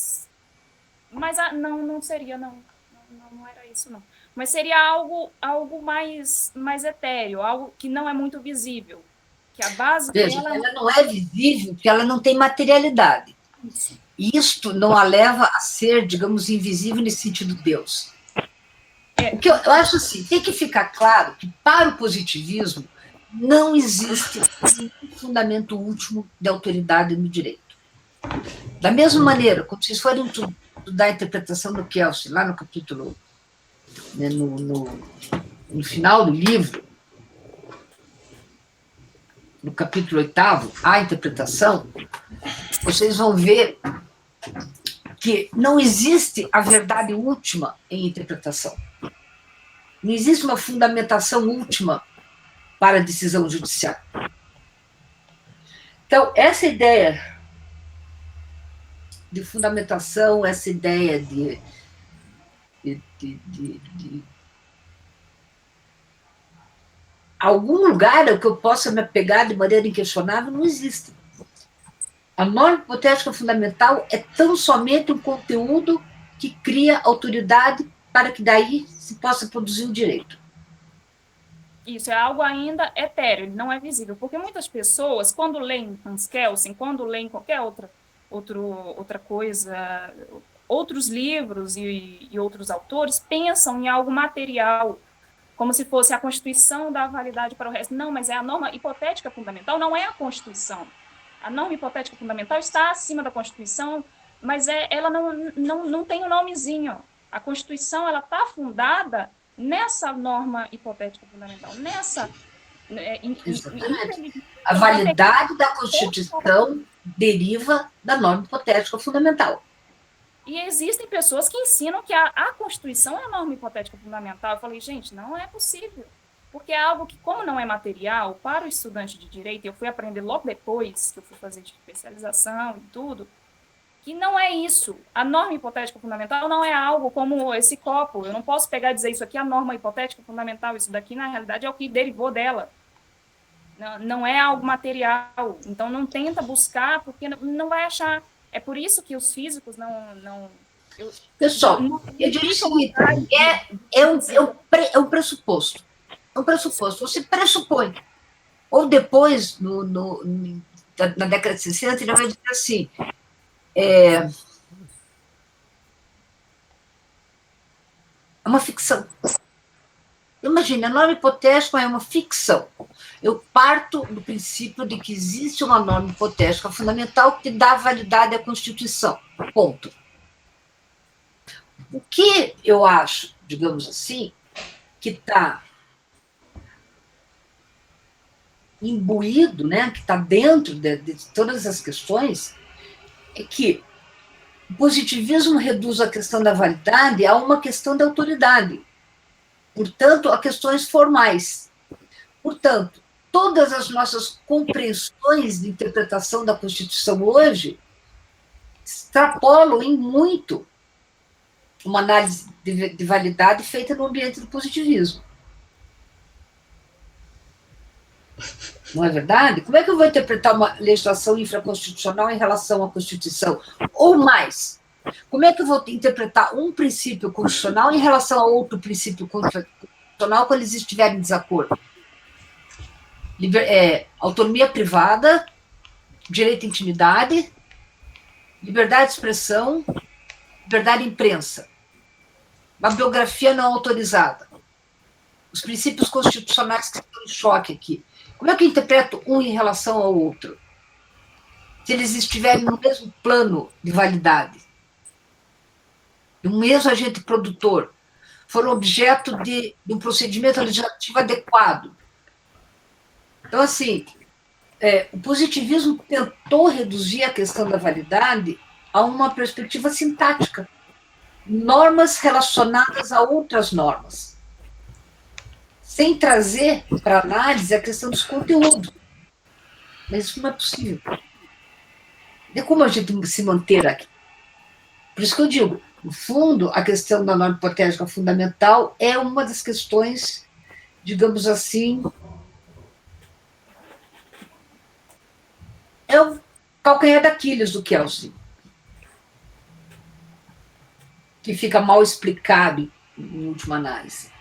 Speaker 7: Mas não seria, não era isso, não. Mas seria algo mais etéreo, algo que não é muito visível. Que a base
Speaker 2: Veja,
Speaker 7: dela...
Speaker 2: ela não é visível porque ela não tem materialidade. Isto não a leva a ser, digamos, invisível nesse sentido de Deus. Porque eu acho assim, tem que ficar claro que para o positivismo não existe um fundamento último de autoridade no direito. Da mesma maneira, quando vocês forem estudar a interpretação do Kelsen, lá no capítulo, né, no final do livro, no capítulo 8º, a interpretação, vocês vão ver que não existe a verdade última em interpretação. Não existe uma fundamentação última para a decisão judicial. Então, essa ideia de fundamentação, essa ideia de algum lugar ao que eu possa me apegar de maneira inquestionável, não existe. A norma hipotética fundamental é tão somente um conteúdo que cria autoridade para que daí se possa produzir o direito.
Speaker 7: Isso é algo ainda etéreo, ele não é visível, porque muitas pessoas, quando leem Hans Kelsen, quando leem qualquer outra coisa, outros livros e outros autores, pensam em algo material, como se fosse a Constituição dar validade para o resto. Não, mas é a norma hipotética fundamental, não é a Constituição. A norma hipotética fundamental está acima da Constituição, mas ela não tem um nomezinho. A Constituição está fundada nessa norma hipotética fundamental, nessa...
Speaker 2: A validade da Constituição deriva da norma hipotética fundamental.
Speaker 7: E existem pessoas que ensinam que a Constituição é a norma hipotética fundamental. Eu falei, gente, não é possível. Porque é algo que, como não é material, para o estudante de direito, eu fui aprender logo depois que eu fui fazer de especialização e tudo, que não é isso. A norma hipotética fundamental não é algo como esse copo. Eu não posso pegar e dizer isso aqui é a norma hipotética fundamental. Isso daqui, na realidade, é o que derivou dela. Não é algo material. Então, não tenta buscar, porque não vai achar. É por isso que os físicos
Speaker 2: Pessoal, eu diria o seguinte, é um pressuposto. É um pressuposto. Você pressupõe. Ou depois, na década de 60, ele vai dizer assim, é uma ficção. Imagina, a norma hipotética é uma ficção. Eu parto do princípio de que existe uma norma hipotética fundamental que dá validade à Constituição. Ponto. O que eu acho, digamos assim, que está imbuído, né, que está dentro de todas as questões, é que o positivismo reduz a questão da validade a uma questão de autoridade. Portanto, a questões formais. Portanto, todas as nossas compreensões de interpretação da Constituição hoje extrapolam em muito uma análise de validade feita no ambiente do positivismo. Não é verdade? Como é que eu vou interpretar uma legislação infraconstitucional em relação à Constituição? Ou mais, como é que eu vou interpretar um princípio constitucional em relação a outro princípio constitucional quando eles estiverem em desacordo? Autonomia privada, direito à intimidade, liberdade de expressão, liberdade de imprensa, uma biografia não autorizada, os princípios constitucionais que estão em choque aqui. Como é que eu interpreto um em relação ao outro? Se eles estiverem no mesmo plano de validade, e o mesmo agente produtor, foram objeto de um procedimento legislativo adequado. Então, assim, o positivismo tentou reduzir a questão da validade a uma perspectiva sintática. Normas relacionadas a outras normas. Sem trazer para análise a questão dos conteúdos. Mas isso não é possível. E como a gente se manter aqui? Por isso que eu digo, no fundo, a questão da norma hipotética fundamental é uma das questões, digamos assim, é o calcanhar daqueles do Kelsen, que fica mal explicado em última análise.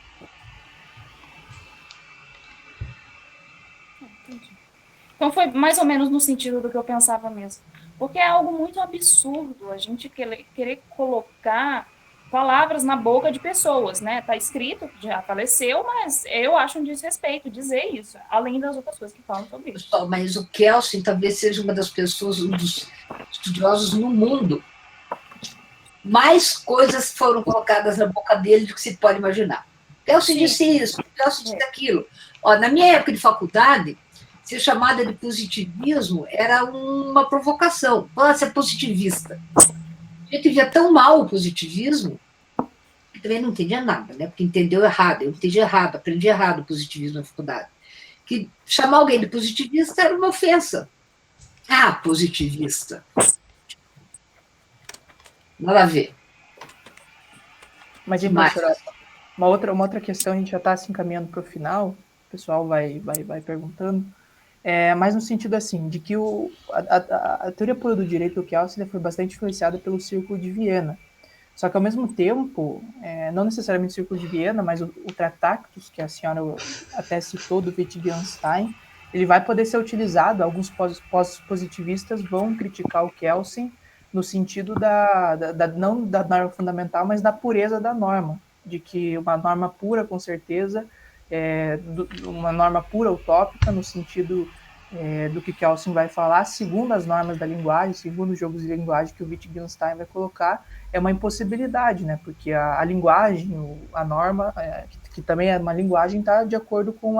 Speaker 7: Então foi mais ou menos no sentido do que eu pensava mesmo. Porque é algo muito absurdo a gente querer colocar palavras na boca de pessoas, né? Está escrito que já faleceu, mas eu acho um desrespeito dizer isso, além das outras coisas que falam sobre isso.
Speaker 2: Mas o Kelsen talvez seja uma das pessoas, um dos estudiosos no mundo. Mais coisas foram colocadas na boca dele do que se pode imaginar. Kelsen disse isso, Kelsen disse aquilo. Na minha época de faculdade, ser chamada de positivismo era uma provocação. Você é positivista. A gente via tão mal o positivismo, que também não entendia nada, né? Porque entendeu errado, eu entendi errado, aprendi errado o positivismo na faculdade. Que chamar alguém de positivista era uma ofensa. Positivista. Nada a ver.
Speaker 1: Mas, professora, uma outra questão, a gente já está se encaminhando para o final, o pessoal vai perguntando, mas no sentido assim, de que a teoria pura do direito do Kelsen foi bastante influenciada pelo Círculo de Viena, Só que, ao mesmo tempo, não necessariamente o Círculo de Viena, mas o Tractatus, que a senhora até citou, do Wittgenstein, ele vai poder ser utilizado. Alguns pós-positivistas vão criticar o Kelsen no sentido não da norma fundamental, mas da pureza da norma, de que uma norma pura, com certeza, uma norma pura utópica, no sentido do que Kelsen vai falar, segundo as normas da linguagem, segundo os jogos de linguagem que o Wittgenstein vai colocar, é uma impossibilidade, né? Porque a linguagem, a norma, que também é uma linguagem, está de acordo com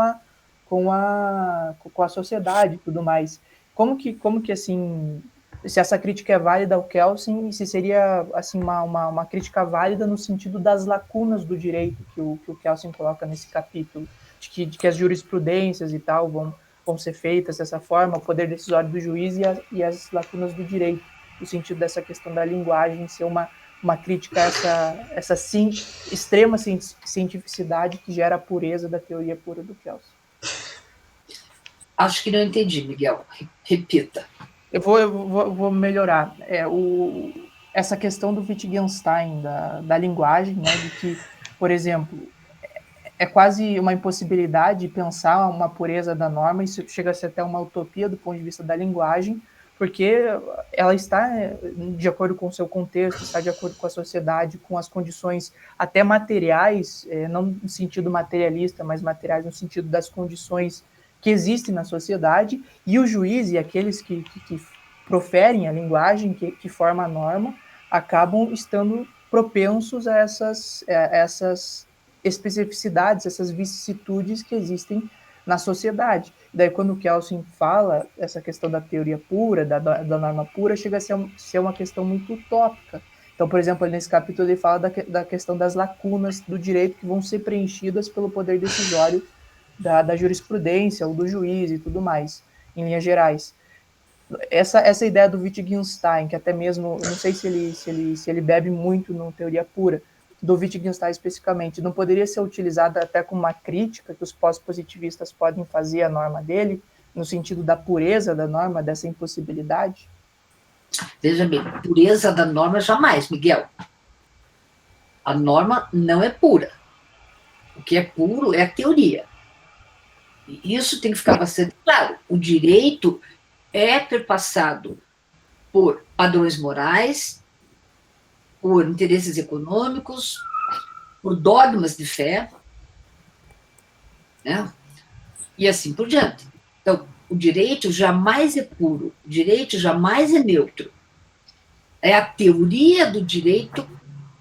Speaker 1: a sociedade e tudo mais. Como que assim, se essa crítica é válida ao Kelsen, se seria assim uma crítica válida no sentido das lacunas do direito que o Kelsen coloca nesse capítulo, de que as jurisprudências e tal vão ser feitas dessa forma, o poder decisório do juiz e as lacunas do direito, no sentido dessa questão da linguagem ser uma crítica a essa extrema cientificidade que gera a pureza da teoria pura do Kelsen.
Speaker 2: Acho que não entendi, Miguel. Repita.
Speaker 1: Eu vou melhorar. Essa questão do Wittgenstein, da linguagem, né, de que, por exemplo, é quase uma impossibilidade pensar uma pureza da norma, isso chega a ser até uma utopia do ponto de vista da linguagem, porque ela está de acordo com o seu contexto, está de acordo com a sociedade, com as condições até materiais, não no sentido materialista, mas materiais no sentido das condições que existem na sociedade, e o juiz e aqueles que proferem a linguagem, que forma a norma, acabam estando propensos a essas especificidades, essas vicissitudes que existem na sociedade. Daí, quando o Kelsen fala essa questão da teoria pura, da norma pura, chega a ser uma questão muito utópica. Então, por exemplo, nesse capítulo ele fala da questão das lacunas do direito que vão ser preenchidas pelo poder decisório da jurisprudência ou do juiz e tudo mais, em linhas gerais. Essa ideia do Wittgenstein, que até mesmo, não sei se ele bebe muito no teoria pura, do Wittgenstein especificamente, não poderia ser utilizada até como uma crítica que os pós-positivistas podem fazer à norma dele, no sentido da pureza da norma, dessa impossibilidade?
Speaker 2: Veja bem, pureza da norma jamais, Miguel. A norma não é pura. O que é puro é a teoria. E isso tem que ficar bastante claro. O direito é perpassado por padrões morais, por interesses econômicos, por dogmas de fé, né? E assim por diante. Então, o direito jamais é puro, o direito jamais é neutro. É a teoria do direito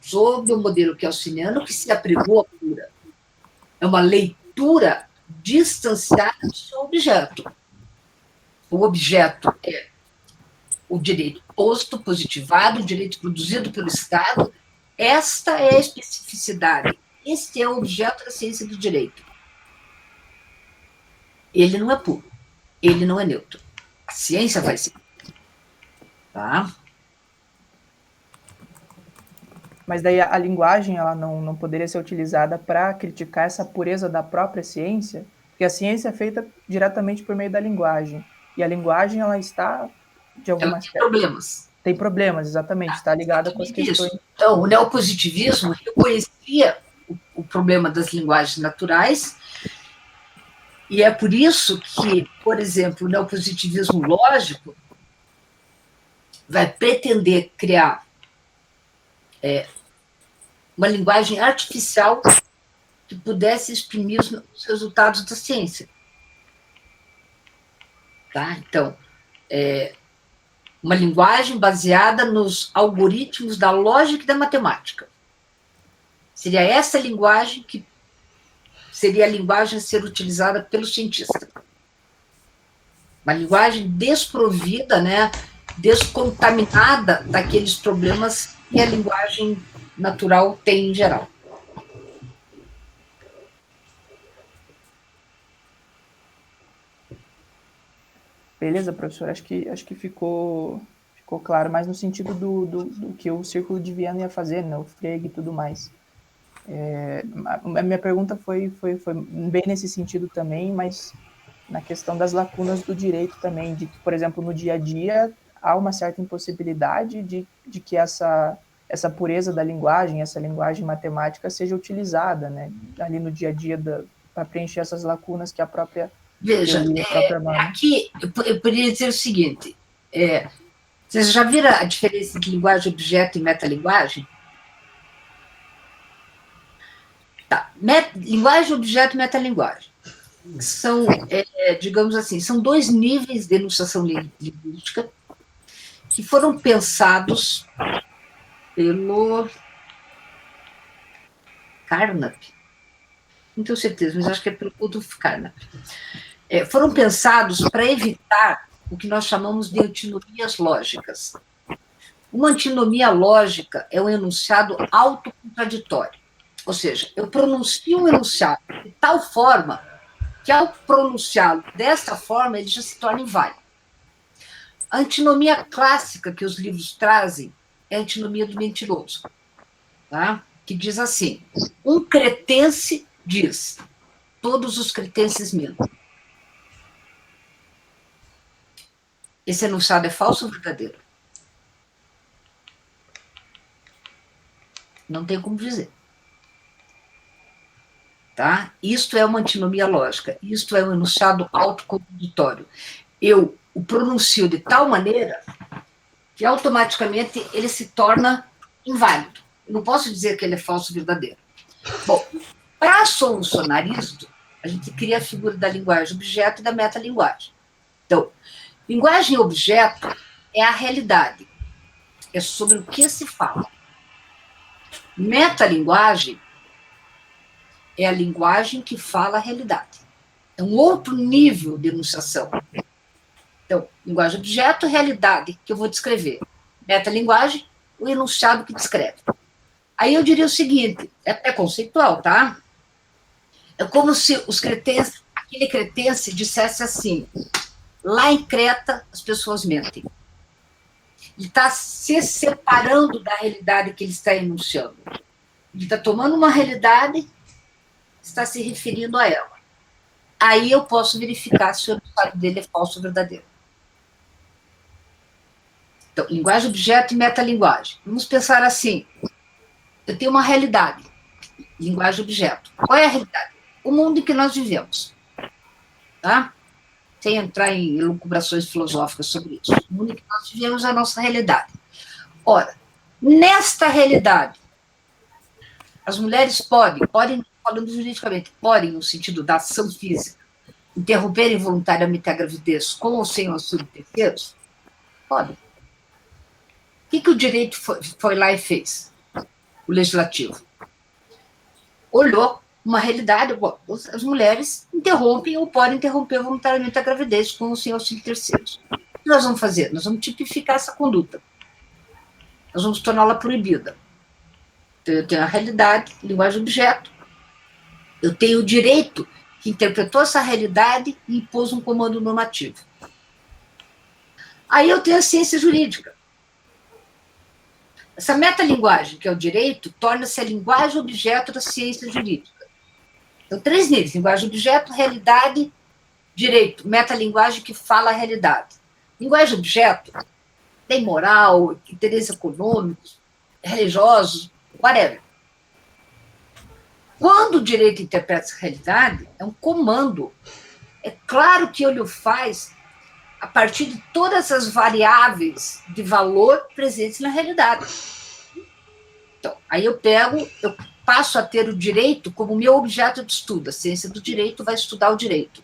Speaker 2: sob o modelo kelseniano que se apregou a pura. É uma leitura distanciada do seu objeto. O objeto é o direito posto, positivado, o direito produzido pelo Estado. Esta é a especificidade. Este é o objeto da ciência do direito. Ele não é puro. Ele não é neutro. A ciência vai ser. Tá?
Speaker 1: Mas daí a linguagem ela não poderia ser utilizada para criticar essa pureza da própria ciência, porque a ciência é feita diretamente por meio da linguagem. E a linguagem ela está de algumas
Speaker 2: tem problemas.
Speaker 1: Tem problemas, exatamente, está ligada com as questões.
Speaker 2: Então, o neopositivismo reconhecia o problema das linguagens naturais, e é por isso que, por exemplo, o neopositivismo lógico vai pretender criar uma linguagem artificial que pudesse exprimir os resultados da ciência. Tá? Então, uma linguagem baseada nos algoritmos da lógica e da matemática. Seria essa linguagem que seria a linguagem a ser utilizada pelo cientista. Uma linguagem desprovida, né, descontaminada daqueles problemas que a linguagem natural tem em geral.
Speaker 1: Beleza, professor, acho que ficou claro, mas no sentido do que o Círculo de Viena ia fazer, né, o Frege e tudo mais. A minha pergunta foi bem nesse sentido também, mas na questão das lacunas do direito também, de que, por exemplo, no dia a dia há uma certa impossibilidade de que essa essa pureza da linguagem, essa linguagem matemática seja utilizada, né, ali no dia a dia para preencher essas lacunas que a própria
Speaker 2: Veja, aqui eu poderia dizer o seguinte, vocês já viram a diferença entre linguagem objeto e metalinguagem? Tá. Linguagem objeto e metalinguagem são, digamos assim, são dois níveis de enunciação linguística que foram pensados pelo Carnap. Não tenho certeza, mas acho que é pelo Rudolf Carnap. Foram pensados para evitar o que nós chamamos de antinomias lógicas. Uma antinomia lógica é um enunciado autocontraditório. Ou seja, eu pronuncio um enunciado de tal forma que, ao pronunciá-lo dessa forma, ele já se torna inválido. A antinomia clássica que os livros trazem é a antinomia do mentiroso, tá? Que diz assim: um cretense diz, todos os cretenses mentem. Esse enunciado é falso ou verdadeiro? Não tem como dizer. Tá? Isto é uma antinomia lógica, isto é um enunciado autocontraditório. Eu o pronuncio de tal maneira que automaticamente ele se torna inválido. Eu não posso dizer que ele é falso ou verdadeiro. Bom, para solucionar isso, a gente cria a figura da linguagem objeto e da metalinguagem. Então, linguagem objeto é a realidade, é sobre o que se fala. Metalinguagem é a linguagem que fala a realidade. É um outro nível de enunciação. Então, linguagem objeto, realidade, que eu vou descrever. Metalinguagem, o enunciado que descreve. Aí eu diria o seguinte, é conceitual, tá? É como se aquele cretense dissesse assim: lá em Creta as pessoas mentem. Ele está se separando da realidade que ele está enunciando. Ele está tomando uma realidade, está se referindo a ela. Aí eu posso verificar se o enunciado dele é falso ou verdadeiro. Então, linguagem objeto e metalinguagem. Vamos pensar assim: eu tenho uma realidade, linguagem objeto. Qual é a realidade? O mundo em que nós vivemos. Tá? Sem entrar em elucubrações filosóficas sobre isso. O mundo em que nós vivemos é a nossa realidade. Ora, nesta realidade, as mulheres podem, falando juridicamente, podem, no sentido da ação física, interromperem voluntariamente a gravidez com ou sem o auxílio de terceiros? Podem. O que o direito foi lá e fez? O legislativo olhou uma realidade: as mulheres interrompem ou podem interromper voluntariamente a gravidez com ou sem auxílio de terceiros. O que nós vamos fazer? Nós vamos tipificar essa conduta. Nós vamos torná-la proibida. Então, eu tenho a realidade, linguagem objeto. Eu tenho o direito que interpretou essa realidade e impôs um comando normativo. Aí eu tenho a ciência jurídica. Essa metalinguagem, que é o direito, torna-se a linguagem objeto da ciência jurídica. Então, 3 níveis: linguagem objeto, realidade, direito. Metalinguagem que fala a realidade. Linguagem objeto tem moral, interesses econômicos, religiosos, whatever. Quando o direito interpreta essa realidade, é um comando. É claro que ele o faz a partir de todas as variáveis de valor presentes na realidade. Então, aí eu passo a ter o direito como meu objeto de estudo. A ciência do direito vai estudar o direito.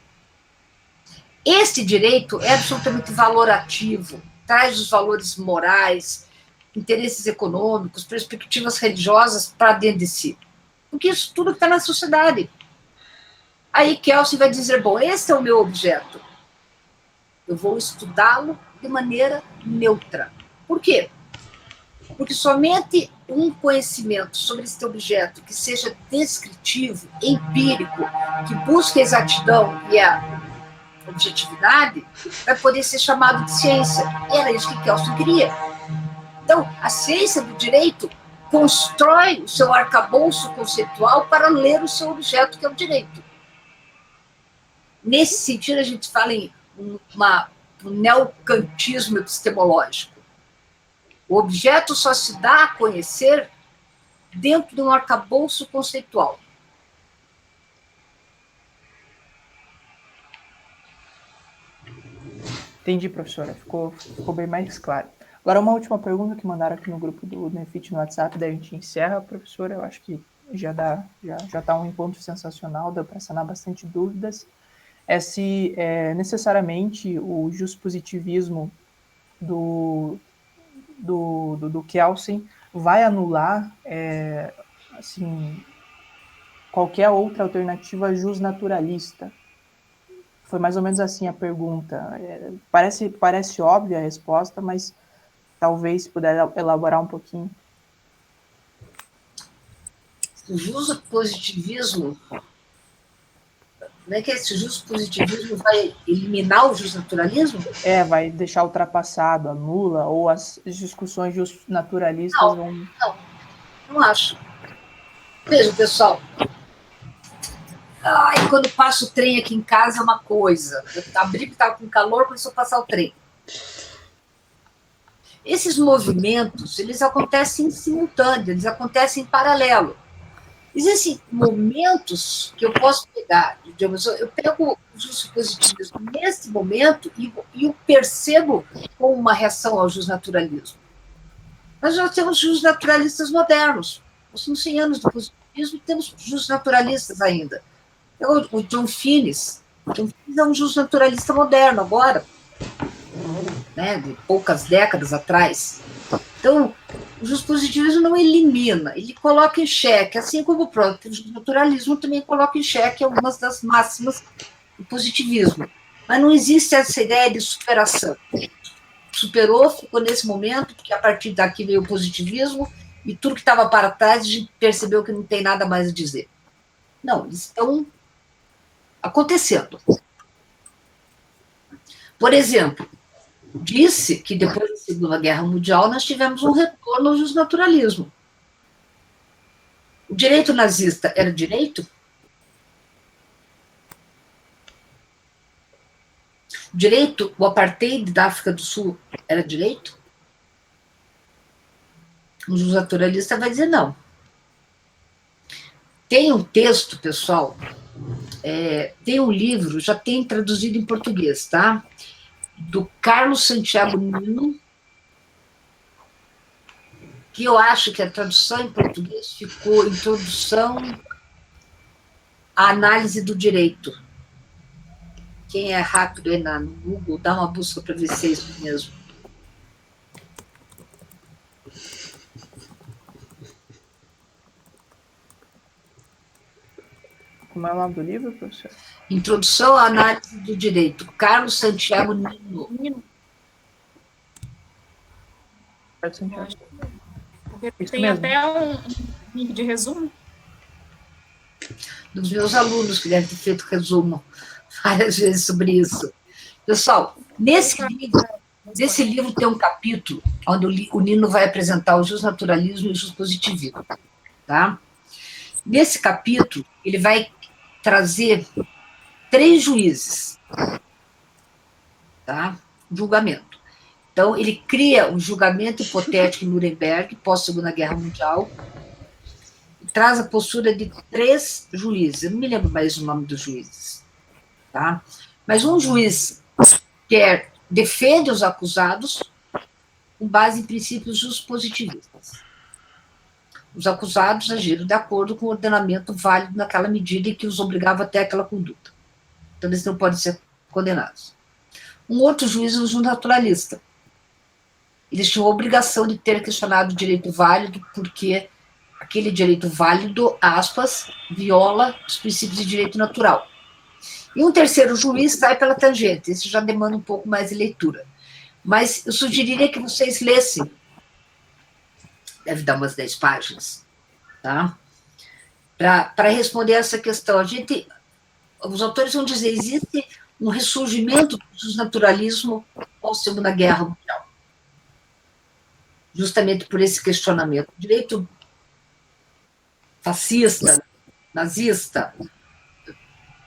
Speaker 2: Este direito é absolutamente valorativo, traz os valores morais, interesses econômicos, perspectivas religiosas para dentro de si. Porque isso tudo está na sociedade. Aí Kelsey vai dizer: bom, esse é o meu objeto. Eu vou estudá-lo de maneira neutra. Por quê? Porque somente um conhecimento sobre esse objeto que seja descritivo, empírico, que busque a exatidão e a objetividade, vai poder ser chamado de ciência. E era isso que Kelsen queria. Então, a ciência do direito constrói o seu arcabouço conceitual para ler o seu objeto, que é o direito. Nesse sentido, a gente fala em um neocantismo epistemológico. O objeto só se dá a conhecer dentro de um arcabouço conceitual.
Speaker 1: Entendi, professora. Ficou bem mais claro. Agora, uma última pergunta que mandaram aqui no grupo do Nefit no WhatsApp, daí a gente encerra, professora. Eu acho que já está um encontro sensacional, deu para sanar bastante dúvidas. É se necessariamente o juspositivismo do Kelsen vai anular assim, qualquer outra alternativa jusnaturalista. Foi mais ou menos assim a pergunta. Parece óbvia a resposta, mas talvez se puder elaborar um pouquinho.
Speaker 2: O juspositivismo, não é que esse juspositivismo vai eliminar o jusnaturalismo?
Speaker 1: Vai deixar ultrapassado, anula, ou as discussões justnaturalistas vão...
Speaker 2: Não acho. Veja, pessoal, quando passa o trem aqui em casa é uma coisa. Eu abri que estava com calor, começou a passar o trem. Esses movimentos, eles acontecem em simultâneo, eles acontecem em paralelo. Existem momentos que eu posso pegar, digamos, eu pego o juspositivismo nesse momento e o percebo como uma reação ao jusnaturalismo. Nós já temos jusnaturalistas modernos. Nós temos 100 anos do positivismo e temos jusnaturalistas ainda. O John Finnis. John Finnis é um justnaturalista moderno agora, né, de poucas décadas atrás. Então, o juspositivismo não elimina, ele coloca em xeque, assim como o próprio naturalismo também coloca em xeque algumas das máximas do positivismo. Mas não existe essa ideia de superação. Superou, ficou nesse momento, porque a partir daqui veio o positivismo, e tudo que estava para trás, a gente percebeu que não tem nada mais a dizer. Não, eles estão acontecendo. Por exemplo, disse que depois da Segunda Guerra Mundial nós tivemos um retorno ao justnaturalismo. O direito nazista era direito? O apartheid da África do Sul era direito? O justnaturalista vai dizer não. Tem um texto, pessoal, tem um livro, já tem traduzido em português, tá? Do Carlos Santiago Nino, que eu acho que a tradução em português ficou Introdução à Análise do Direito. Quem é rápido aí no Google, dá uma busca para ver se é isso mesmo.
Speaker 1: Como é o nome do livro, professor?
Speaker 2: Introdução à Análise do Direito, Carlos Santiago Nino.
Speaker 7: Porque
Speaker 1: Isso
Speaker 7: tem
Speaker 1: mesmo.
Speaker 7: até um link de resumo.
Speaker 2: Dos meus alunos, que devem ter feito resumo várias vezes sobre isso. Pessoal, nesse livro tem um capítulo onde o Nino vai apresentar o justnaturalismo e o juspositivismo. Tá? Nesse capítulo, ele vai trazer 3 juízes, tá? Julgamento. Então, ele cria um julgamento hipotético em Nuremberg, pós-Segunda Guerra Mundial, e traz a postura de 3 juízes. Eu não me lembro mais o nome dos juízes, tá? Mas um juiz defende os acusados com base em princípios juspositivistas. Os acusados agiram de acordo com o ordenamento válido naquela medida em que os obrigava até aquela conduta. Então, eles não podem ser condenados. Um outro juiz é o justnaturalista. Eles tinham a obrigação de ter questionado o direito válido, porque aquele direito válido, aspas, viola os princípios de direito natural. E um terceiro juiz sai pela tangente. Esse já demanda um pouco mais de leitura. Mas eu sugeriria que vocês lessem, deve dar umas 10 páginas, tá? Para responder essa questão. Os autores vão dizer, existe um ressurgimento do justnaturalismo pós-Segunda Guerra Mundial. Justamente por esse questionamento. O direito fascista, nazista,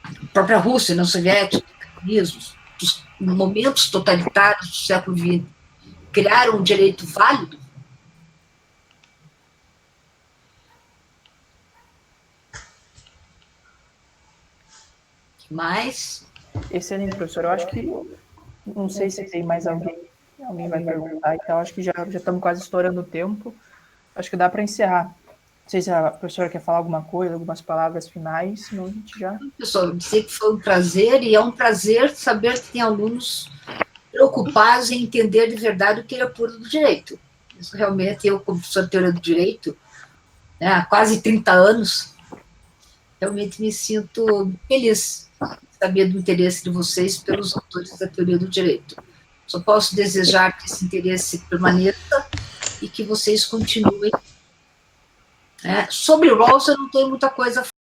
Speaker 2: a própria Rússia, União Soviética, os momentos totalitários do século XX criaram um direito válido, Mais?
Speaker 1: Excelente, professor. Eu acho que, não sei se tem mais alguém vai perguntar, então acho que já estamos quase estourando o tempo. Acho que dá para encerrar. Não sei se a professora quer falar alguma coisa, algumas palavras finais, senão a gente já...
Speaker 2: Pessoal, dizer que foi um prazer, e é um prazer saber que tem alunos preocupados em entender de verdade o que é puro do direito. Isso realmente, eu, como professor de teoria do direito, né, há quase 30 anos, realmente me sinto feliz de saber do interesse de vocês pelos autores da teoria do direito. Só posso desejar que esse interesse permaneça e que vocês continuem. Sobre Rawls, eu não tenho muita coisa a